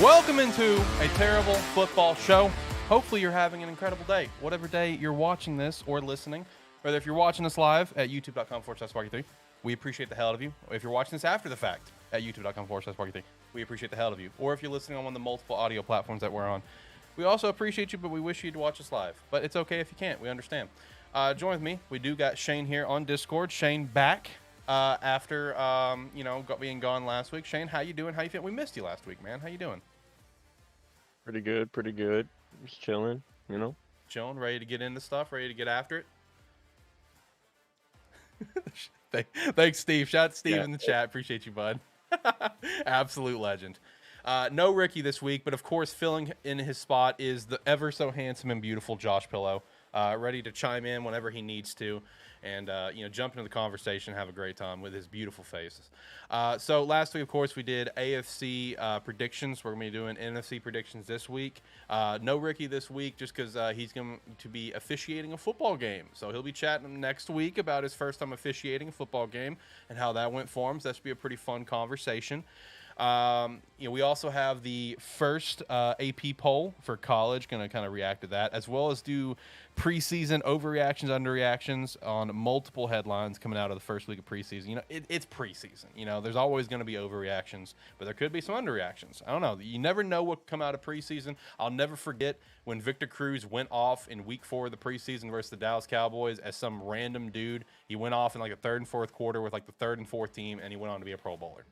Welcome into a terrible football show. Hopefully you're having an incredible day, whatever day you're watching this or listening. Whether if you're watching this live at youtube.com/SparkE3, we appreciate the hell out of you. If you're watching this after the fact at youtube.com/SparkE3, we appreciate the hell out of you. Or if you're listening on one of the multiple audio platforms that we're on, we also appreciate you, but we wish you'd watch us live. But it's okay if you can't. We understand. Join with me. We do got Shane here on Discord. Shane back after being gone last week. Shane, how you doing? How you feeling? We missed you last week, man. How you doing? Pretty good. Just chilling, Chilling, ready to get into stuff, ready to get after it. Thanks, Steve. Shout out to Steve in the chat. Appreciate you, bud. Absolute legend. No Ricky this week, but of course, filling in his spot is the ever so handsome and beautiful Josh Pillow, ready to chime in whenever he needs to, and jump into the conversation, have a great time with his beautiful faces. So last week, of course, we did AFC predictions. We're going to be doing NFC predictions this week. No Ricky this week, just because he's going to be officiating a football game. So he'll be chatting next week about his first time officiating a football game and how that went for him. So that should be a pretty fun conversation. We also have the first AP poll for college, going to kind of react to that, as well as do preseason overreactions, underreactions on multiple headlines coming out of the first week of preseason. It's preseason. There's always going to be overreactions, but there could be some underreactions. I don't know. You never know what will come out of preseason. I'll never forget when Victor Cruz went off in week 4 of the preseason versus the Dallas Cowboys as some random dude. He went off in like the third and fourth quarter with like the third and fourth team, and he went on to be a Pro Bowler.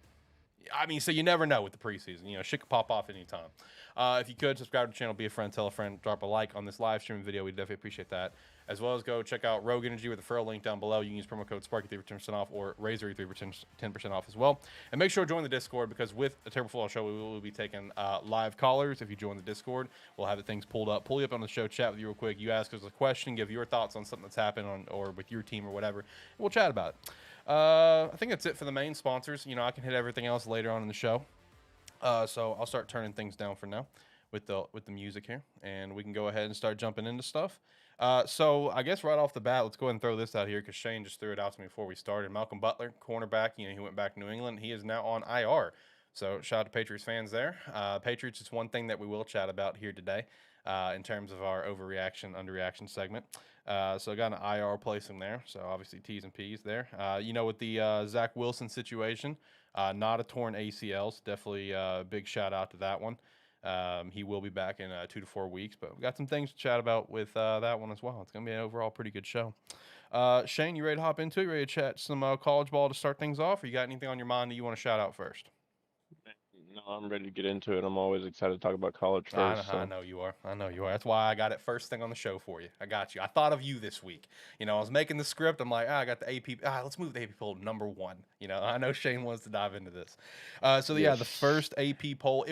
I mean, so you never know with the preseason. Shit could pop off anytime. If you could, subscribe to the channel, be a friend, tell a friend, drop a like on this live stream video. We'd definitely appreciate that. As well as go check out Rogue Energy with the referral link down below. You can use promo code SparkE3 for 10% off or Razor3 for 10% off as well. And make sure to join the Discord, because with the Terrible Football Show, we will be taking live callers. If you join the Discord, we'll have the things pull you up on the show, chat with you real quick. You ask us a question, give your thoughts on something that's happened or with your team or whatever, and we'll chat about it. I think that's it for the main sponsors. I can hit everything else later on in the show. So I'll start turning things down for now with the music here, and we can go ahead and start jumping into stuff. So I guess right off the bat, let's go ahead and throw this out here, because Shane just threw it out to me before we started. Malcolm Butler, cornerback, he went back to New England. He is now on IR. So shout out to Patriots fans there. Patriots is one thing that we will chat about here today in terms of our overreaction, underreaction segment. So I got an IR placing there. So obviously T's and P's there. With the Zach Wilson situation, not a torn ACL. So definitely a big shout out to that one. He will be back in 2 to 4 weeks, but we got some things to chat about with that one as well. It's going to be an overall pretty good show. Shane, you ready to hop into it? You ready to chat some college ball to start things off? Or you got anything on your mind that you want to shout out first? No, I'm ready to get into it. I'm always excited to talk about college first. I know you are. That's why I got it first thing on the show for you. I got you. I thought of you this week. I was making the script. I'm like, I got the AP. Let's move the AP poll to number 1. I know Shane wants to dive into this. The first AP poll.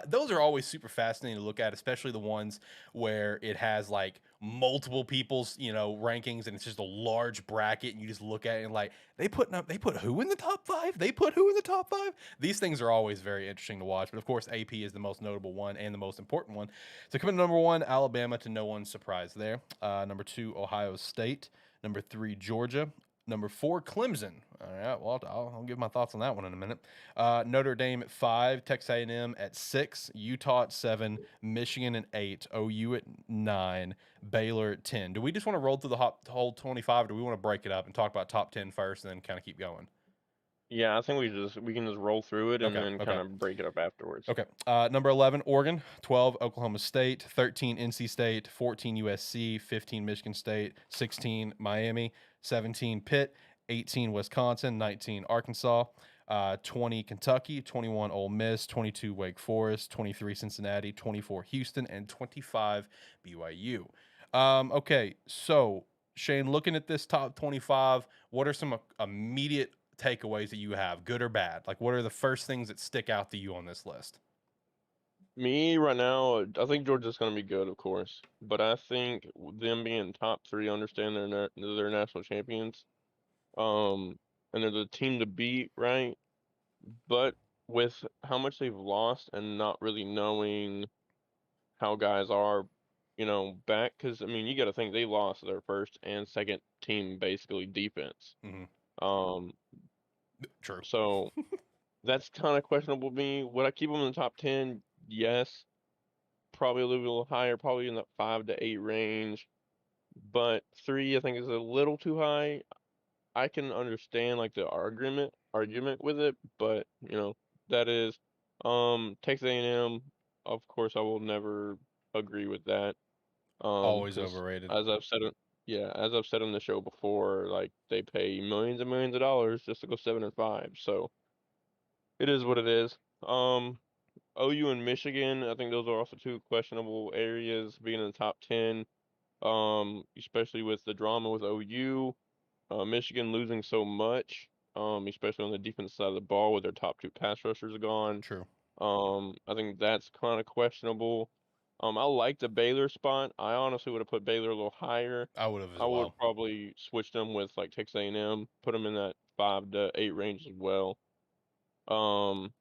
Those are always super fascinating to look at, especially the ones where it has like multiple people's rankings, and it's just a large bracket, and you just look at it and like they put who in the top 5? They put who in the top 5? These things are always very interesting to watch, but of course AP is the most notable one and the most important one. So coming to number 1, Alabama, to no one's surprise there. Number 2, Ohio State. Number 3, Georgia. Number 4, Clemson. All right, well, I'll give my thoughts on that one in a minute. Notre Dame at 5, Texas A&M at 6, Utah at 7, Michigan at 8, OU at 9, Baylor at 10. Do we just want to roll through the whole 25, or do we want to break it up and talk about top 10 first and then kind of keep going? Yeah, I think we can just roll through it and then kind of break it up afterwards. Okay. Number 11, Oregon. 12, Oklahoma State. 13, NC State. 14, USC. 15, Michigan State. 16, Miami. 17, Pitt. 18, Wisconsin. 19, Arkansas. 20, Kentucky. 21, Ole Miss. 22, Wake Forest. 23, Cincinnati. 24, Houston. And 25, BYU. Okay, so Shane, looking at this top 25, what are some immediate takeaways that you have, good or bad? Like, what are the first things that stick out to you on this list? Me right now, I think Georgia's going to be good, of course, but I think them being top 3, understand they're national champions, and they're the team to beat, right? But with how much they've lost and not really knowing how guys are, back, because I mean, you got to think they lost their first and second team basically defense. Mm-hmm. True. So that's kind of questionable to me. Would I keep them in the top 10? yes. Probably a little higher, probably in the 5 to 8 range. But 3, I think, is a little too high. I can understand like the argument with it, but that is Texas A&M. Of course, I will never agree with that. Always Because overrated. as I've said, as I've said on the show before, like they pay millions and millions of dollars just to go 7-5. So it is what it is. OU and Michigan, I think those are also two questionable areas being in the top 10. Especially with the drama with OU. Michigan losing so much, especially on the defense side of the ball with their top two pass rushers gone. True. I think that's kind of questionable. I like the Baylor spot. I honestly would have put Baylor a little higher. I would have as I would well. probably switch them with like Texas A&M, put them in that 5 to 8 range as well. Um,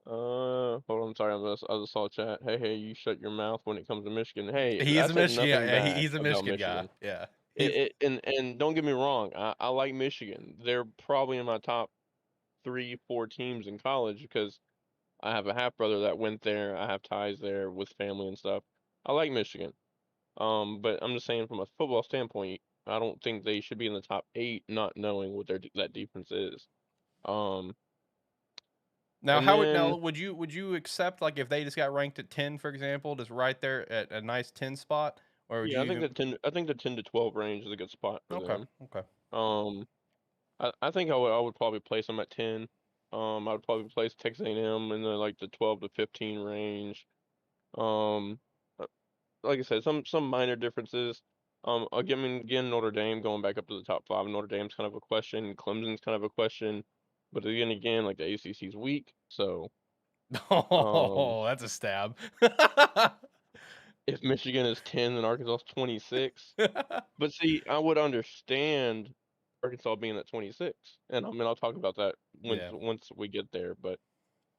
hold on, sorry, I just saw chat. Hey, you shut your mouth when it comes to Michigan. Hey, He's I a said Michigan. nothing Yeah, bad he's a about Michigan guy. Michigan. Yeah. He's And don't get me wrong, I like Michigan. They're probably in my top 3, 4 teams in college because I have a half brother that went there. I have ties there with family and stuff. I like Michigan. But I'm just saying from a football standpoint, I don't think they should be in the top 8, not knowing what that defense is. Um, Now, and how would then would you accept like if they just got ranked at 10, for example, just right there at a nice 10 spot, or would yeah, you even? I think the 10 to 12 range is a good spot for Okay, them. okay. Um, I think I would probably place them at 10. I would probably place Texas A&M in the like the 12 to 15 range. Um, uh, like I said, some minor differences. Again, Notre Dame going back up to the top 5. Notre Dame's kind of a question. Clemson's kind of a question. But again, like the ACC's weak. So, um, Oh, that's a stab. if Michigan is 10 and Arkansas is 26, but see, I would understand Arkansas being at 26, and I mean I'll talk about that Yeah. once we get there. But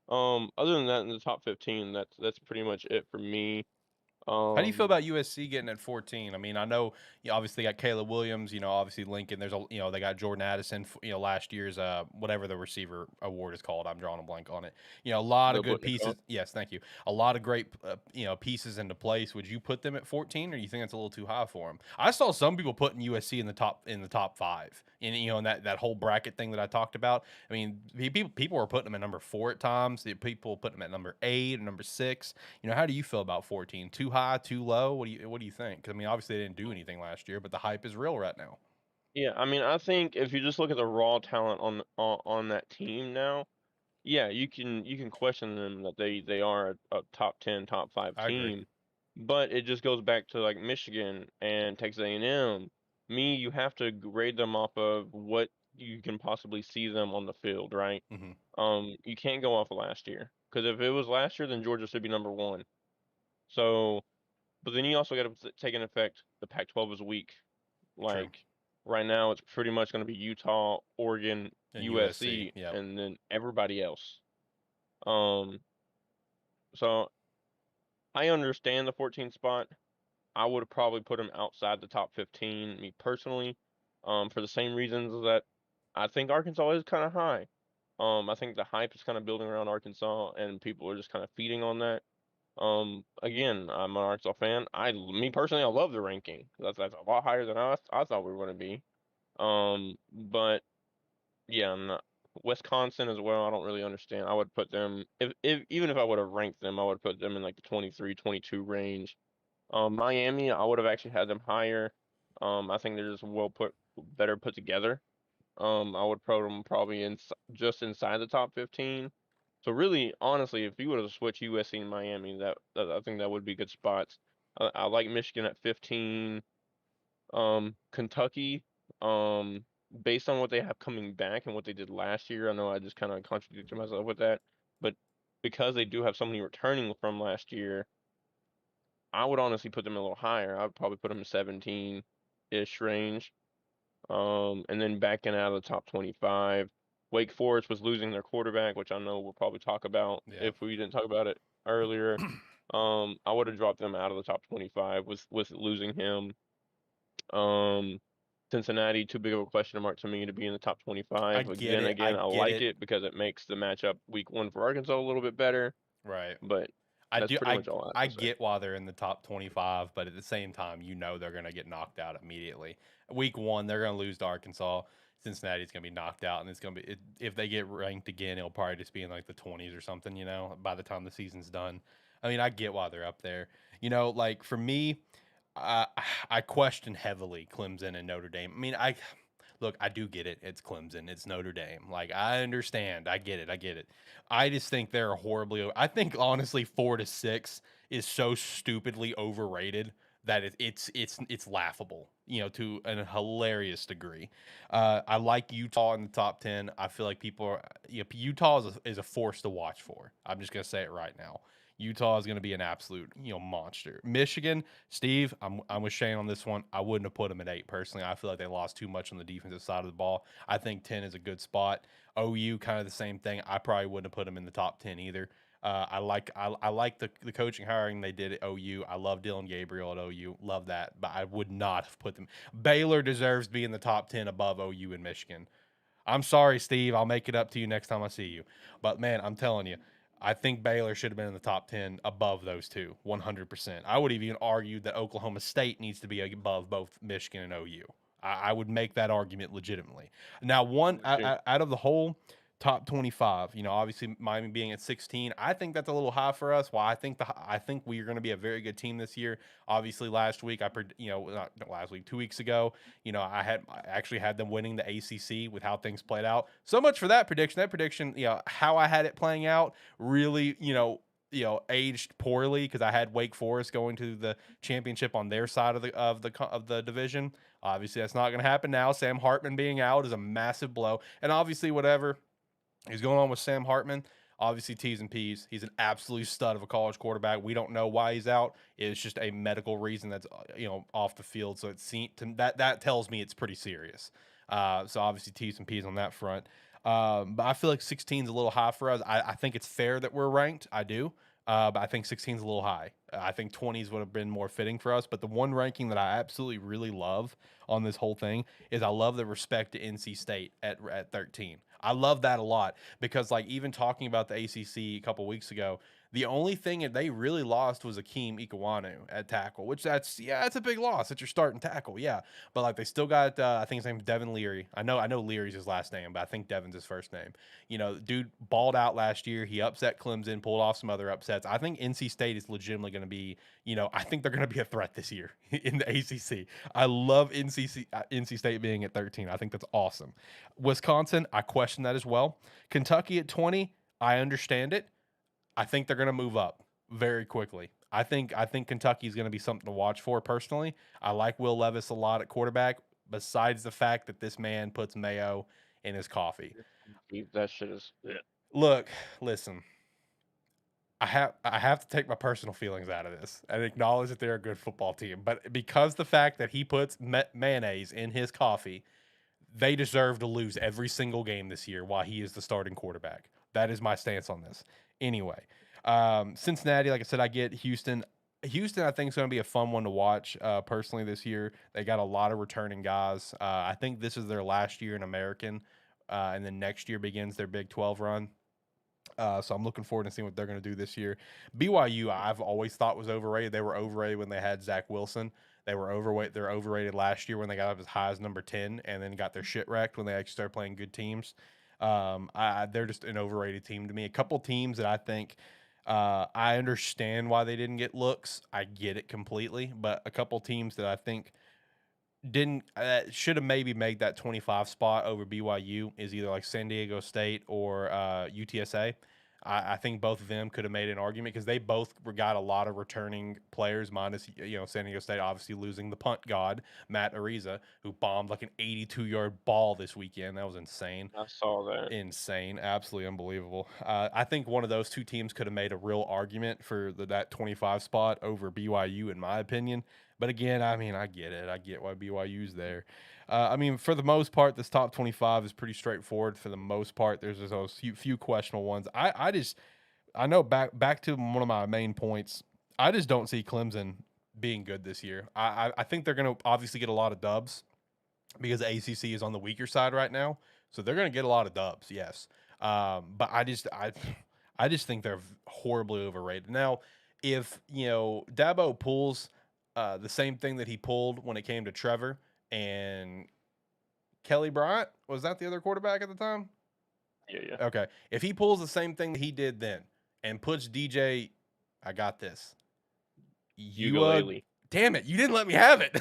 other than that, in the top 15, that's pretty much it for me. How do you feel Um, about USC getting at 14? I mean, I know you obviously got Caleb Williams, obviously Lincoln. There's they got Jordan Addison, last year's whatever the receiver award is called. I'm drawing a blank on it. A lot of the good Butnick pieces. Cup. Yes, thank you. A lot of great pieces into place. Would you put them at 14, or do you think that's a little too high for them? I saw some people putting USC in the top 5, and in that whole bracket thing that I talked about. I mean, people were putting them at number 4 at times. People putting them at number 8 or number 6. How do you feel about 14? Too high, too low? What do you think? 'Cause, I mean, obviously they didn't do anything last year, but the hype is real right now. Yeah, I mean I think if you just look at the raw talent on that team now, yeah, you can question them that they are a top 10, top 5 I agree. team, but it just goes back to like Michigan and Texas A&M. You have to grade them off of what you can possibly see them on the field, right? Hmm. You can't go off of last year because if it was last year, then Georgia should be number 1. So, but then you also got to take in effect the Pac-12 is weak. True. Like right now, it's pretty much going to be Utah, Oregon, And USC, USC, yep. and then everybody else. Um, so I understand the 14th spot. I would have probably put him outside the top 15, me personally, for the same reasons that I think Arkansas is kind of high. I think the hype is kind of building around Arkansas, and people are just kind of feeding on that. Again, I'm an Arkansas fan. Me personally, I love the ranking. That's a lot higher than I thought we were going to be. But yeah, I'm not. Wisconsin as well. I don't really understand. I would put them if even if I would have ranked them, I would put them in like the 23, 22 range. Miami, I would have actually had them higher. I think they're just better put together. I would put them probably just inside the top 15. So really, honestly, if you would have switched USC and Miami, I think that would be good spots. I like Michigan at 15. Kentucky, based on what they have coming back and what they did last year, I know I just kind of contradicted myself with that, but because they do have so many returning from last year, I would honestly put them a little higher. I would probably put them in 17-ish range. And then backing out of the top 25. Wake Forest was losing their quarterback, which I know we'll probably talk about Yeah. if we didn't talk about it earlier. I would have dropped them out of the top 25 with losing him. Um, Cincinnati, too big of a question mark to me to be in the top 25. But then I again, I get like it. it because it makes the matchup week 1 for Arkansas a little bit better. Right. But I that's do. pretty much all I I have to say. get why they're in the top 25, but at the same time, you know they're going to get knocked out immediately. Week 1, they're going to lose to Arkansas. Cincinnati's going to be knocked out, and it's going to be if they get ranked again, it'll probably just be in like the 20s or something. You know, by the time the season's done. I mean, I get why they're up there. You know, like for me, I I question heavily Clemson and Notre Dame. I mean, I look, I do get it. It's Clemson. It's Notre Dame. Like I understand. I get it. I get it. I just think they're horribly. I think honestly, 4 to 6 is so stupidly overrated that it's laughable. You know, to a hilarious degree. I like Utah in the top 10. I feel like people are. You know, Utah is a force to watch for. I'm just gonna say it right now. Utah is going to be an absolute, monster. Michigan, Steve, I'm with Shane on this one. I wouldn't have put them at 8 personally. I feel like they lost too much on the defensive side of the ball. I think 10 is a good spot. OU, kind of the same thing. I probably wouldn't have put them in the top 10 either. I like the coaching hiring they did at OU. I love Dylan Gabriel at OU. Love that, but I would not have put them. Baylor deserves to be in the top 10 above OU and Michigan. I'm sorry, Steve. I'll make it up to you next time I see you. But man, I'm telling you, I think Baylor should have been in the top 10 above those two, 100%. I would even argue that Oklahoma State needs to be above both Michigan and OU. I would make that argument legitimately. Now, out of the whole top 25, obviously Miami being at 16, I think that's a little high for us. Well, I think we are going to be a very good team this year. Obviously, last week not last week, 2 weeks ago, I actually had them winning the ACC with how things played out. So much for that prediction. That prediction, how I had it playing out really, aged poorly because I had Wake Forest going to the championship on their side of the division. Obviously, that's not going to happen now. Sam Hartman being out is a massive blow, and obviously, whatever is going on with Sam Hartman, obviously T's and P's. He's an absolute stud of a college quarterback. We don't know why he's out. It's just a medical reason that's off the field. So that tells me it's pretty serious. So obviously T's and P's on that front. But I feel like 16 is a little high for us. I think it's fair that we're ranked. I do. But I think 16 is a little high. I think 20s would have been more fitting for us. But the one ranking that I absolutely really love on this whole thing is I love the respect to NC State at 13. I love that a lot because, like, even talking about the ACC a couple weeks ago, the only thing that they really lost was Akeem Ikwanu at tackle, which that's a big loss. That's your starting tackle, yeah. But like they still got, I think his name's Devin Leary. I know Leary's his last name, but I think Devin's his first name. Dude balled out last year. He upset Clemson, pulled off some other upsets. I think NC State is legitimately going to be, I think they're going to be a threat this year in the ACC. I love NC State being at 13. I think that's awesome. Wisconsin, I question that as well. Kentucky at 20, I understand it. I think they're going to move up very quickly. I think Kentucky is going to be something to watch for personally. I like Will Levis a lot at quarterback, besides the fact that this man puts mayo in his coffee. That shit is. Yeah. Look, listen. I have to take my personal feelings out of this and acknowledge that they're a good football team. But because the fact that he puts mayonnaise in his coffee, they deserve to lose every single game this year while he is the starting quarterback. That is my stance on this. Anyway, Cincinnati, like I said, I get Houston. Houston, I think, is going to be a fun one to watch personally this year. They got a lot of returning guys. I think this is their last year in American, and then next year begins their Big 12 run. So I'm looking forward to seeing what they're going to do this year. BYU, I've always thought was overrated. They were overrated when they had Zach Wilson. They were overweight. They're overrated last year when they got up as high as number 10 and then got their shit wrecked when they actually started playing good teams. They're just an overrated team to me. A couple teams that I think I understand why they didn't get looks. I get it completely. But a couple teams that I think didn't should have maybe made that 25 spot over BYU is either like San Diego State or UTSA. I think both of them could have made an argument because they both got a lot of returning players, minus San Diego State obviously losing the punt god Matt Ariza, who bombed like an 82-yard ball this weekend. That was insane. I saw that. Insane, absolutely unbelievable. I think one of those two teams could have made a real argument for that 25 spot over BYU, in my opinion. But again, I mean, I get it. I get why BYU's there. I mean, for the most part, this top 25 is pretty straightforward. For the most part, there's just those few questionable ones. I know back to one of my main points. I just don't see Clemson being good this year. I think they're going to obviously get a lot of dubs because the ACC is on the weaker side right now. So they're going to get a lot of dubs, yes. But I I just think they're horribly overrated. Now, if Dabo pulls the same thing that he pulled when it came to Trevor and Kelly Bryant, was that the other quarterback at the time? Yeah. Okay. If he pulls the same thing that he did then and puts DJ, I got this. Ukulele. Damn it, you didn't let me have it.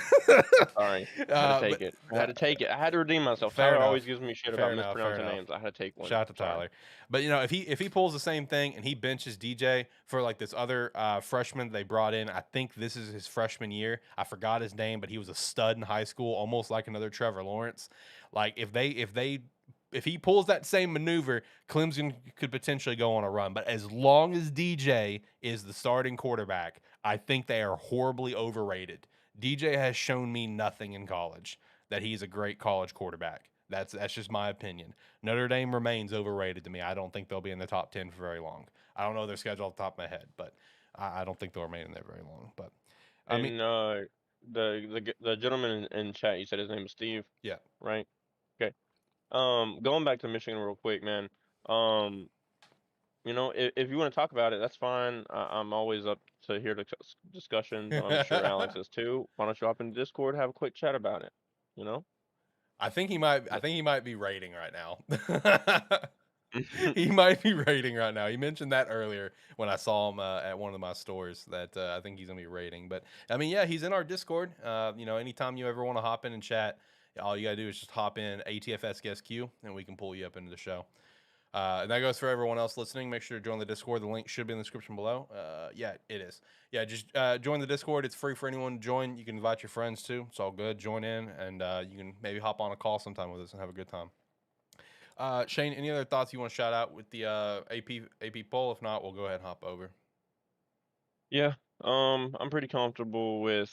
Sorry, I had to take it. I had to take it. I had to redeem myself. Fair Tyler enough. always gives me shit Fair about enough. mispronouncing names. I had to take one. Shout out to Tyler. But if he pulls the same thing and he benches DJ for like this other freshman they brought in, I think this is his freshman year. I forgot his name, but he was a stud in high school, almost like another Trevor Lawrence. Like if he pulls that same maneuver, Clemson could potentially go on a run. But as long as DJ is the starting quarterback, I think they are horribly overrated. DJ has shown me nothing in college that he's a great college quarterback. That's just my opinion. Notre Dame remains overrated to me. I don't think they'll be in the top 10 for very long. I don't know their schedule off the top of my head, but I don't think they'll remain in there very long. But I mean, the gentleman in chat, you said his name is Steve. Yeah. Right. Okay. Going back to Michigan real quick, man. If you want to talk about it, that's fine. I'm always up to hear discussions. I'm sure Alex is too. Why don't you hop into Discord, have a quick chat about it? I think he might be rating right now. He might be rating right now. He mentioned that earlier when I saw him at one of my stores that I think he's gonna be rating. But I mean, yeah, he's in our Discord. Anytime you ever want to hop in and chat, all you gotta do is just hop in ATFS guest queue, and we can pull you up into the show. And that goes for everyone else listening. Make sure to join the Discord. The link should be in the description below. Yeah, it is. Yeah, just join the Discord. It's free for anyone to join. You can invite your friends too. It's all good. Join in, and you can maybe hop on a call sometime with us and have a good time. Shane, any other thoughts you want to shout out with the AP poll? If not, we'll go ahead and hop over. Yeah, I'm pretty comfortable with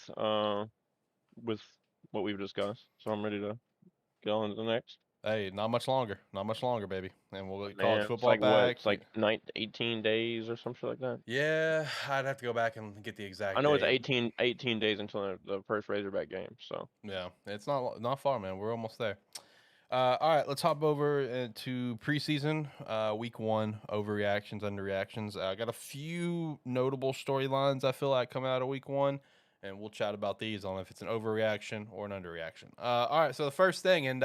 what we've discussed, so I'm ready to go on to the next. Hey, not much longer, baby, and we'll get Man, college football back. It's like 18 days or something like that. Yeah, I'd have to go back and get the exact. I know date. it's 18 days until the first Razorback game. So yeah, it's not far, man. We're almost there. All right, let's hop over to preseason, week 1, overreactions, underreactions. I got a few notable storylines I feel like coming out of week 1, and we'll chat about these on if it's an overreaction or an underreaction. All right, so the first thing, and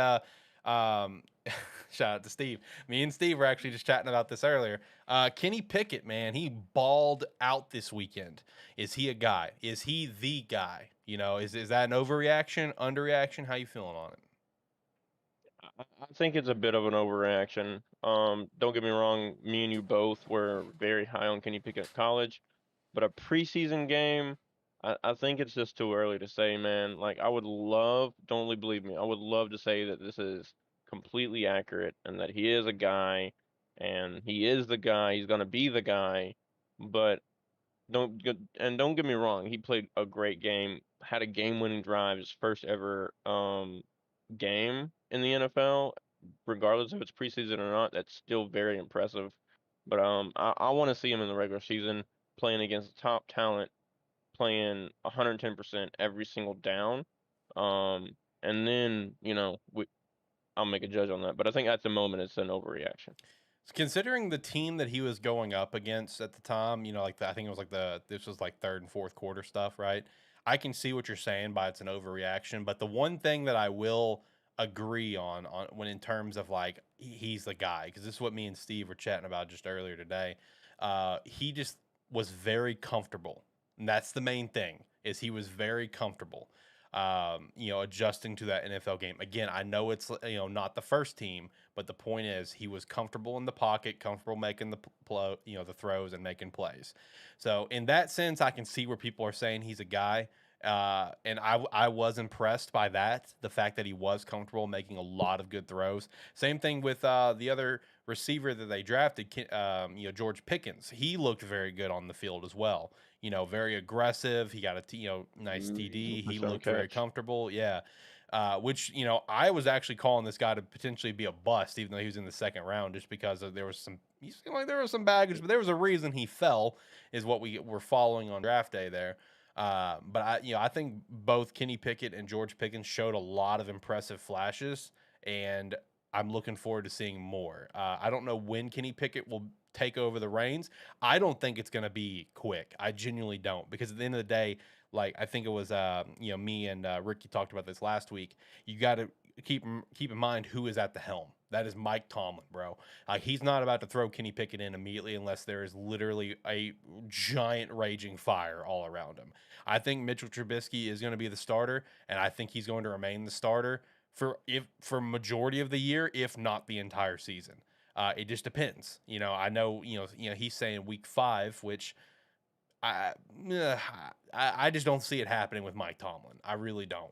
shout out to Steve. Me and Steve were actually just chatting about this earlier. Kenny Pickett, man, he balled out this weekend. Is he a guy? Is he the guy? Is that an overreaction, underreaction? How you feeling on it? I think it's a bit of an overreaction. Don't get me wrong, me and you both were very high on Kenny Pickett at college, but a preseason game, I think it's just too early to say, man. Like, don't believe me, I would love to say that this is completely accurate and that he is a guy and he is the guy, he's going to be the guy, but don't get me wrong, he played a great game, had a game-winning drive, his first ever game in the NFL, regardless if it's preseason or not. That's still very impressive. But I want to see him in the regular season playing against top talent, playing 110% every single down. And then I'll make a judge on that. But I think at the moment it's an overreaction. Considering the team that he was going up against at the time, I think it was this was like third and fourth quarter stuff, right? I can see what you're saying by it's an overreaction, but the one thing that I will agree on when in terms of like he's the guy, because this is what me and Steve were chatting about just earlier today. He just was very comfortable, and that's the main thing. Is he was very comfortable, adjusting to that NFL game. Again, I know it's not the first team, but the point is he was comfortable in the pocket, comfortable making the throws and making plays. So in that sense, I can see where people are saying he's a guy. And I was impressed by that, the fact that he was comfortable making a lot of good throws. Same thing with the other receiver that they drafted, George Pickens. He looked very good on the field as well. Very aggressive. He got a nice TD. He looked very comfortable. Yeah. Which I was actually calling this guy to potentially be a bust, even though he was in the second round, just because there was some baggage, but there was a reason he fell, is what we were following on draft day there. But I think both Kenny Pickett and George Pickens showed a lot of impressive flashes, and I'm looking forward to seeing more. I don't know when Kenny Pickett will take over the reins. I don't think it's going to be quick. I genuinely don't, because at the end of the day, like I think it was, me and Ricky talked about this last week. You got to keep in mind who is at the helm. That is Mike Tomlin, bro. He's not about to throw Kenny Pickett in immediately unless there is literally a giant raging fire all around him. I think Mitchell Trubisky is going to be the starter, and I think he's going to remain the starter for majority of the year, if not the entire season. It just depends. I know, he's saying week 5, which I just don't see it happening with Mike Tomlin. I really don't.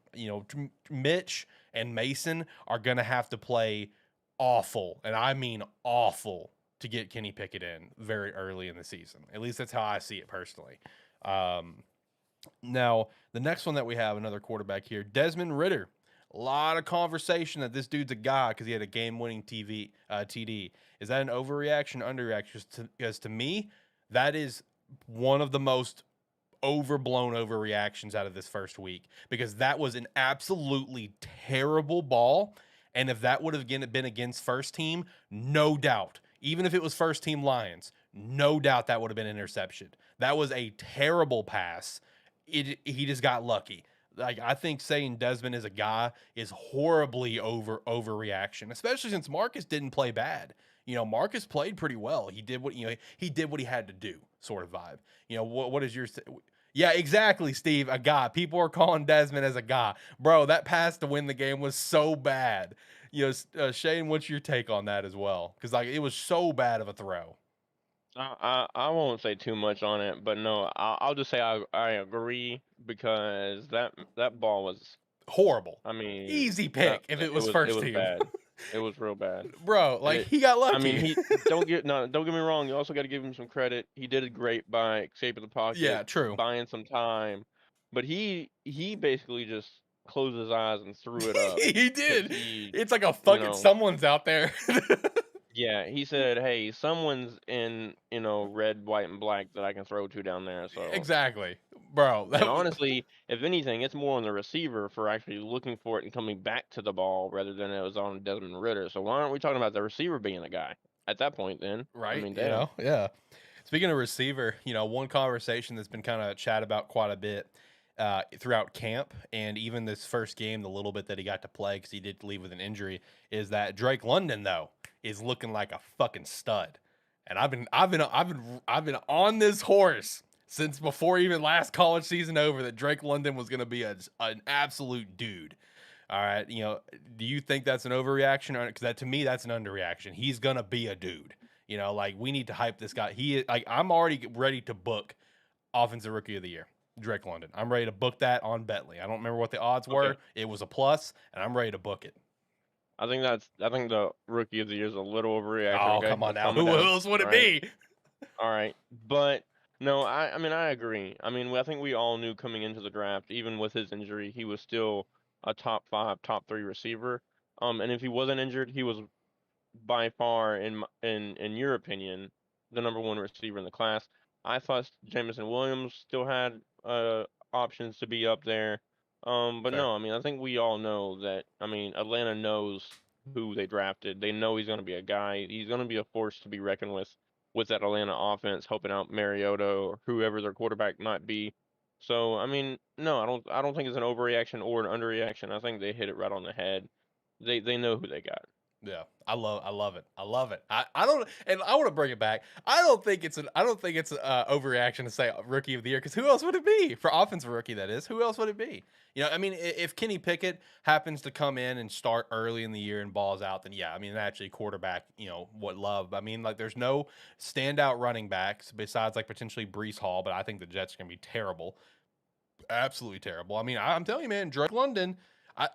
Mitch and Mason are going to have to play awful, and I mean awful, to get Kenny Pickett in very early in the season. At least that's how I see it personally. Now, the next one that we have, another quarterback here, Desmond Ridder. A lot of conversation that this dude's a guy because he had a game-winning TD. Is that an overreaction, underreaction? Because to me, that is one of the most overblown overreactions out of this first week, because that was an absolutely terrible ball. And if that would have been against first team, no doubt, even if it was first team Lions, no doubt that would have been an interception. That was a terrible pass. He just got lucky. Like, I think saying Desmond is a guy is horribly overreaction, especially since Marcus didn't play bad. Marcus played pretty well. He did what he had to do, sort of vibe. What is your? Yeah, exactly, Steve. A guy. People are calling Desmond as a guy, bro. That pass to win the game was so bad. Shane, what's your take on that as well? Because it was so bad of a throw. I won't say too much on it, but no, I'll just say I agree, because that ball was, Horrible. I mean, Easy pick if it was first it was team. bad. It was real bad, bro. He got lucky. I mean, don't get me wrong. You also got to give him some credit. He did it great by shaping the pocket, Yeah, true. buying some time, but he basically just closed his eyes and threw it up. He did. It's like a fucking someone's out there. Yeah, he said, "Hey, someone's in, red, white, and black that I can throw to down there." So exactly, bro. And honestly, if anything, it's more on the receiver for actually looking for it and coming back to the ball rather than it was on Desmond Ridder. So why aren't we talking about the receiver being a guy at that point then? Right. I mean, damn. Yeah. Speaking of receiver, one conversation that's been kind of chat about quite a bit throughout camp, and even this first game, the little bit that he got to play because he did leave with an injury, is that Drake London though is looking like a fucking stud. And I've been on this horse since before even last college season over, that Drake London was going to be an absolute dude. All right, do you think that's an overreaction? Because to me, that's an underreaction. He's going to be a dude. We need to hype this guy. I'm already ready to book Offensive Rookie of the Year, Drake London. I'm ready to book that on Betly. I don't remember what the odds were. It was a plus, and I'm ready to book it. I think the Rookie of the Year is a little overreaction. Oh, come on now. Who else would it be? All right, but no, I mean, I agree. I mean, I think we all knew coming into the draft, even with his injury, he was still a top 5, top 3 receiver. And if he wasn't injured, he was by far, in your opinion, the number 1 receiver in the class. I thought Jameson Williams still had options to be up there. But no, I mean, I think we all know that. I mean, Atlanta knows who they drafted. They know he's going to be a guy. He's going to be a force to be reckoned with that Atlanta offense, helping out Mariota or whoever their quarterback might be. So, I mean, no, I don't think it's an overreaction or an underreaction. I think they hit it right on the head. They know who they got. Yeah, I love it. I don't, and I want to bring it back. I don't think it's an overreaction to say Rookie of the Year, because who else would it be for offensive rookie? That is, who else would it be? I mean, if Kenny Pickett happens to come in and start early in the year and balls out, then yeah, I mean, actually quarterback, what love. I mean, there's no standout running backs besides potentially Breece Hall, but I think the Jets are gonna be terrible, absolutely terrible. I mean, I'm telling you, man, Drake London.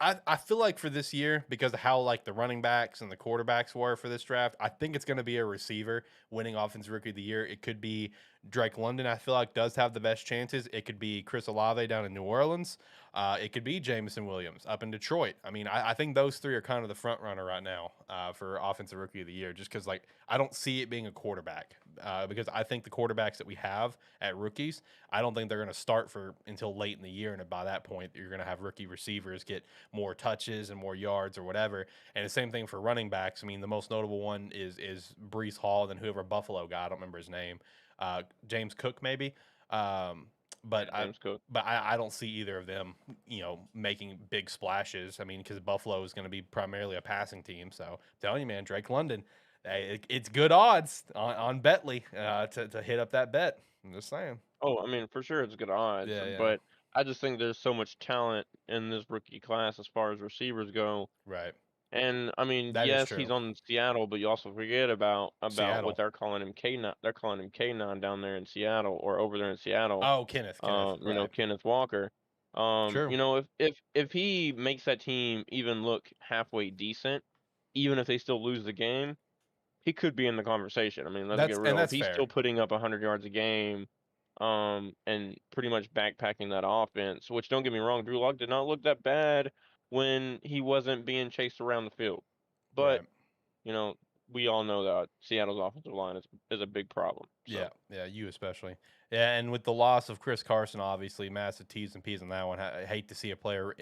I feel like for this year, because of how the running backs and the quarterbacks were for this draft, I think it's going to be a receiver winning Offensive Rookie of the Year. It could be Drake London. I feel like does have the best chances. It could be Chris Olave down in New Orleans. It could be Jameson Williams up in Detroit. I mean, I think those 3 are kind of the front runner right now for Offensive Rookie of the Year, just because I don't see it being a quarterback because I think the quarterbacks that we have at rookies, I don't think they're going to start for until late in the year, and by that point, you're going to have rookie receivers get more touches and more yards or whatever. And the same thing for running backs. I mean, the most notable one is Brees Hall, then whoever Buffalo guy, I don't remember his name, James Cook maybe. But Yeah, James Cook. I don't see either of them, making big splashes. I mean, because Buffalo is going to be primarily a passing team. So I'm telling you, man, Drake London, it's good odds on Betley to hit up that bet. I'm just saying. Oh, I mean, for sure it's good odds, Yeah, yeah, but I just think there's so much talent in this rookie class as far as receivers go. right. And I mean, That is yes, he's true. on Seattle, but you also forget about what Seattle. they're calling him K9. They're calling him K9 down there in Seattle or over there in Seattle. Oh, Kenneth, right. Kenneth Walker. True. If he makes that team even look halfway decent, even if they still lose the game, he could be in the conversation. I mean, let's get real. If That's he's fair. still putting up 100 yards a game, and pretty much backpacking that offense, which don't get me wrong, Drew Lock did not look that bad when he wasn't being chased around the field. But, Right. you know, we all know that Seattle's offensive line is a big problem. Yeah, So, yeah, you especially. Yeah, and with the loss of Chris Carson, obviously, massive T's and P's on that one. I hate to see a player,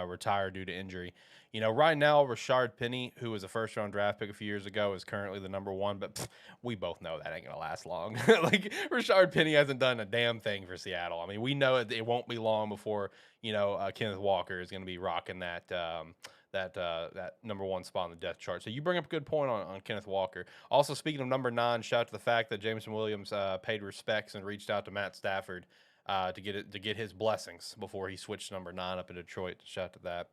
retire due to injury. Right now, Rashard Penny, who was a first-round draft pick a few years ago, is currently the number one. But we both know that ain't gonna last long. Like Rashard Penny hasn't done a damn thing for Seattle. I mean, we know it won't be long before Kenneth Walker is gonna be rocking that number one spot on the depth chart. So you bring up a good point on Kenneth Walker. Also, speaking of number 9, shout out to the fact that Jameson Williams paid respects and reached out to Matt Stafford to get his blessings before he switched to number 9 up in Detroit. Shout out to that.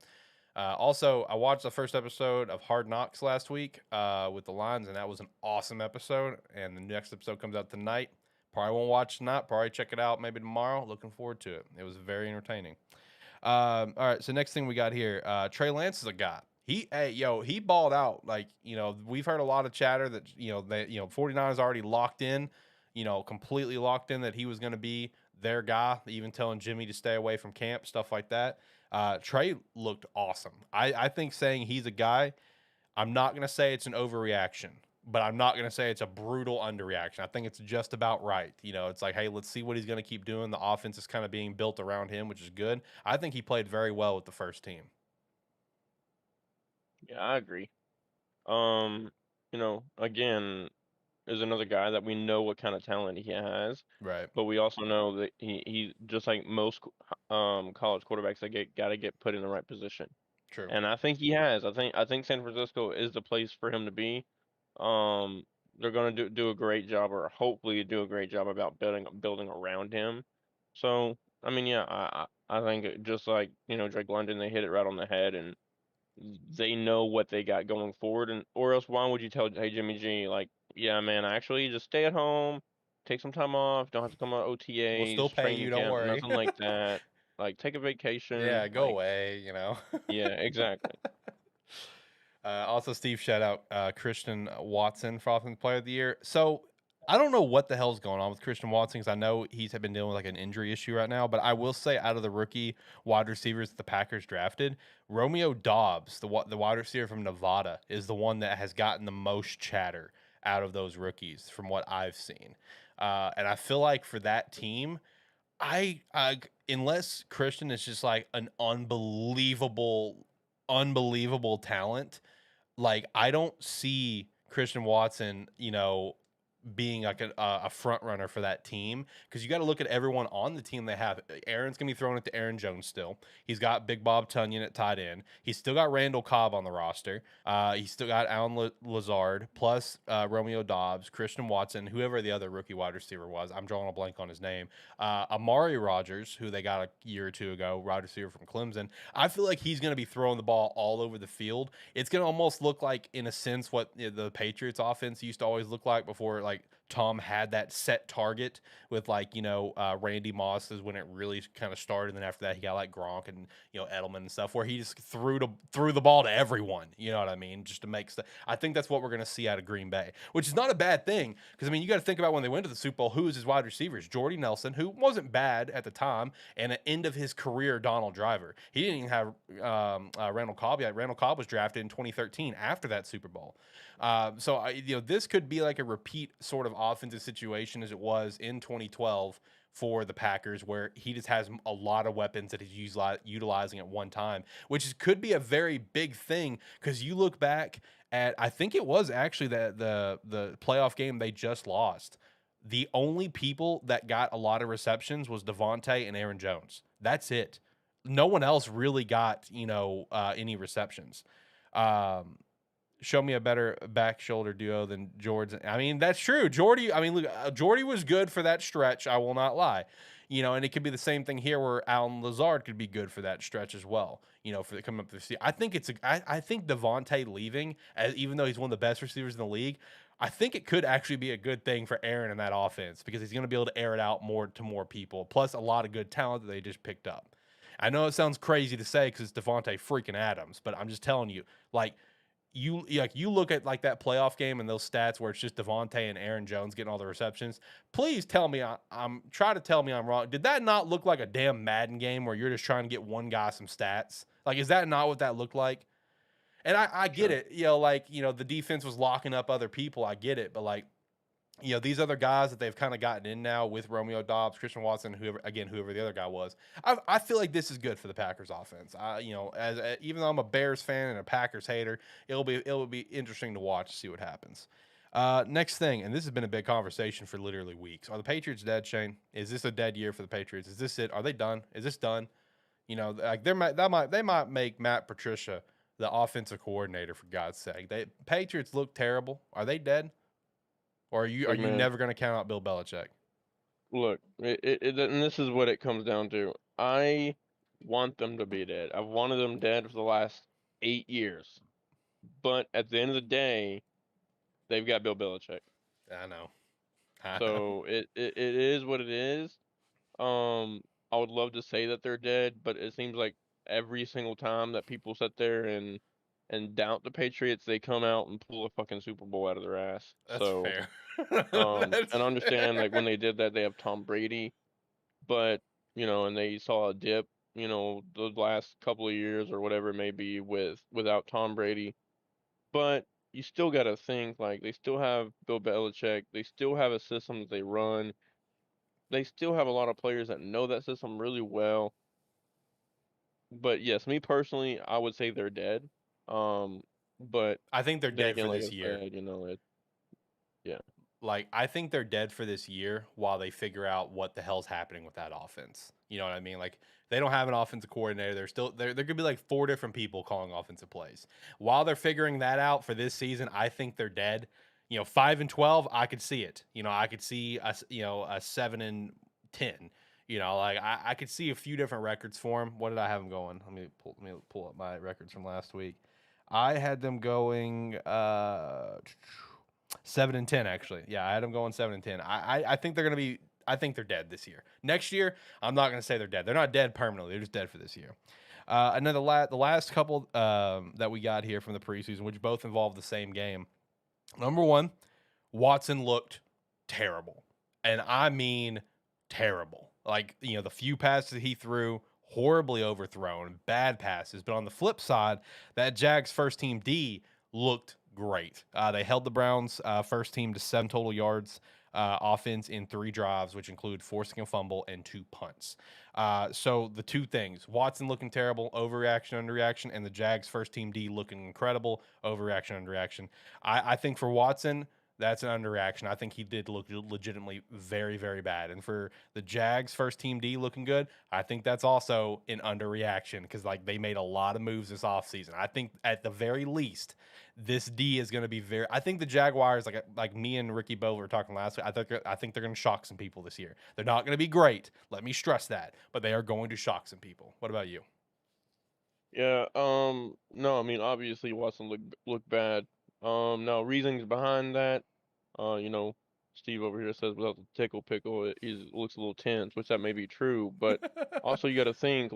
Also, I watched the first episode of Hard Knocks last week with the Lions, and that was an awesome episode. And the next episode comes out tonight. Probably won't watch tonight. Probably check it out maybe tomorrow. Looking forward to it. It was very entertaining. All right, so next thing we got here, Trey Lance is a guy. He balled out. Like, we've heard a lot of chatter that, 49ers already locked in, completely locked in that he was going to be their guy, even telling Jimmy to stay away from camp, stuff like that. Trey looked awesome. I think saying he's a guy, I'm not going to say it's an overreaction, but I'm not going to say it's a brutal underreaction. I think it's just about right. It's like, hey, let's see what he's going to keep doing. The offense is kind of being built around him, which is good. I think he played very well with the first team. yeah, I agree. Again, is another guy that we know what kind of talent he has, Right. but we also know that he just like most college quarterbacks that gotta get put in the right position. True. And I think he has. I think San Francisco is the place for him to be. Um, they're gonna do a great job, or hopefully do a great job about building around him. So I mean, yeah, I think just like Drake London, they hit it right on the head, and they know what they got going forward. And or else why would you tell hey Jimmy G, like, yeah man, actually just stay at home, take some time off, don't have to come on We'll still OTAs, pay training you. Don't camp, worry. nothing like that. Like take a vacation, Yeah, go like away. yeah, exactly. Also, Steve, shout out Christian Watson for Offensive Player of the Year. So I don't know what the hell's going on with Christian Watson because I know he's been dealing with like an injury issue right now. But I will say, out of the rookie wide receivers that the Packers drafted, Romeo Doubs, the wide receiver from Nevada, is the one that has gotten the most chatter out of those rookies from what I've seen. And I feel like for that team, I unless Christian is just like an unbelievable talent, like I don't see Christian Watson, being like a front runner for that team because you got to look at everyone on the team they have. Aaron's gonna be throwing it to Aaron Jones still. He's got Big Bob Tunyon at tight end. He's still got Randall Cobb on the roster. He's still got Alan Lazard plus Romeo Doubs, Christian Watson, whoever the other rookie wide receiver was. I'm drawing a blank on his name. Amari Rogers, who they got a year or two ago, wide receiver from Clemson. I feel like he's gonna be throwing the ball all over the field. It's gonna almost look like, in a sense, what the Patriots offense used to always look like before, like Tom had that set target with Randy Moss is when it really kind of started. And then after that, he got like Gronk and Edelman and stuff, where he just threw the ball to everyone. You know what I mean? Just to make stuff. I think that's what we're gonna see out of Green Bay, which is not a bad thing because I mean you got to think about when they went to the Super Bowl, who was his wide receivers? Jordy Nelson, who wasn't bad at the time, and at the end of his career, Donald Driver. He didn't even have Randall Cobb yet. Randall Cobb was drafted in 2013 after that Super Bowl. So this could be like a repeat sort of offensive situation as it was in 2012 for the Packers, where he just has a lot of weapons that he's utilizing at one time, could be a very big thing because you look back at, I think it was actually the playoff game they just lost. The only people that got a lot of receptions was Devontae and Aaron Jones. That's it. No one else really got any receptions. Um, Show me a better back shoulder duo than Jordan. I mean, that's true. Jordy, I mean, look, Jordy was good for that stretch. I will not lie. And it could be the same thing here where Alan Lazard could be good for that stretch as well. For the coming up this year. I think I think Devontae leaving, even though he's one of the best receivers in the league, I think it could actually be a good thing for Aaron in that offense because he's going to be able to air it out more to more people. Plus, a lot of good talent that they just picked up. I know it sounds crazy to say because it's Devontae freaking Adams, but I'm just telling you, you look at that playoff game and those stats where it's just Devontae and Aaron Jones getting all the receptions. Please tell me I'm try to tell me I'm wrong. Did that not look like a damn Madden game where you're just trying to get one guy some stats? Is that not what that looked like? And I get it. The defense was locking up other people. I get it, but these other guys that they've kind of gotten in now with Romeo Doubs, Christian Watson, whoever the other guy was. I feel like this is good for the Packers offense. Even though I'm a Bears fan and a Packers hater, it'll be interesting to watch to see what happens. Next thing, and this has been a big conversation for literally weeks. Are the Patriots dead, Shane? Is this a dead year for the Patriots? Is this it? Are they done? Is this done? They might make Matt Patricia the offensive coordinator, for God's sake. Patriots look terrible. Are they dead? Or are you never going to count out Bill Belichick? Look, and this is what it comes down to. I want them to be dead. I've wanted them dead for the last 8 years. But at the end of the day, they've got Bill Belichick. I know. So it is what it is. I would love to say that they're dead, but it seems like every single time that people sit there and doubt the Patriots, they come out and pull a fucking Super Bowl out of their ass. That's fair. And understand when they did that, they have Tom Brady, but and they saw a dip, the last couple of years or whatever it may be without Tom Brady. But you still got to think they still have Bill Belichick, they still have a system that they run, they still have a lot of players that know that system really well. But yes, me personally, I would say they're dead. But I think they're dead again, for like this I year. said, yeah. I think they're dead for this year while they figure out what the hell's happening with that offense. You know what I mean? They don't have an offensive coordinator. There could be 4 different people calling offensive plays. While they're figuring that out for this season, I think they're dead. 5-12, I could see it. I could see a 7-10. I could see a few different records for them. What did I have them going? Let me pull up my records from last week. I had them going 7-10 actually. Yeah, I had them going 7-10. I think they're gonna be. I think they're dead this year. Next year, I'm not gonna say they're dead. They're not dead permanently. They're just dead for this year. And then the last couple that we got here from the preseason, which both involve the same game. Number one, Watson looked terrible, and I mean terrible. The few passes he threw, horribly overthrown, bad passes. But on the flip side, that Jags first team D looked great. They held the Browns first team to 7 total yards offense in 3 drives, which include forcing a fumble and 2 punts. So the 2 things, Watson looking terrible, overreaction, underreaction, and the Jags first team D looking incredible, overreaction, underreaction. I think for Watson, that's an underreaction. I think he did look legitimately very, very bad. And for the Jags first team D looking good, I think that's also an underreaction because they made a lot of moves this offseason. I think at the very least, this D is going to be very. I think the Jaguars, like me and Ricky Bo were talking last week, I think they're going to shock some people this year. They're not going to be great. Let me stress that, but they are going to shock some people. What about you? Yeah. No, I mean obviously Watson looked bad. No reasons behind that. Steve over here says without the tickle pickle, it looks a little tense, which that may be true. But also you got to think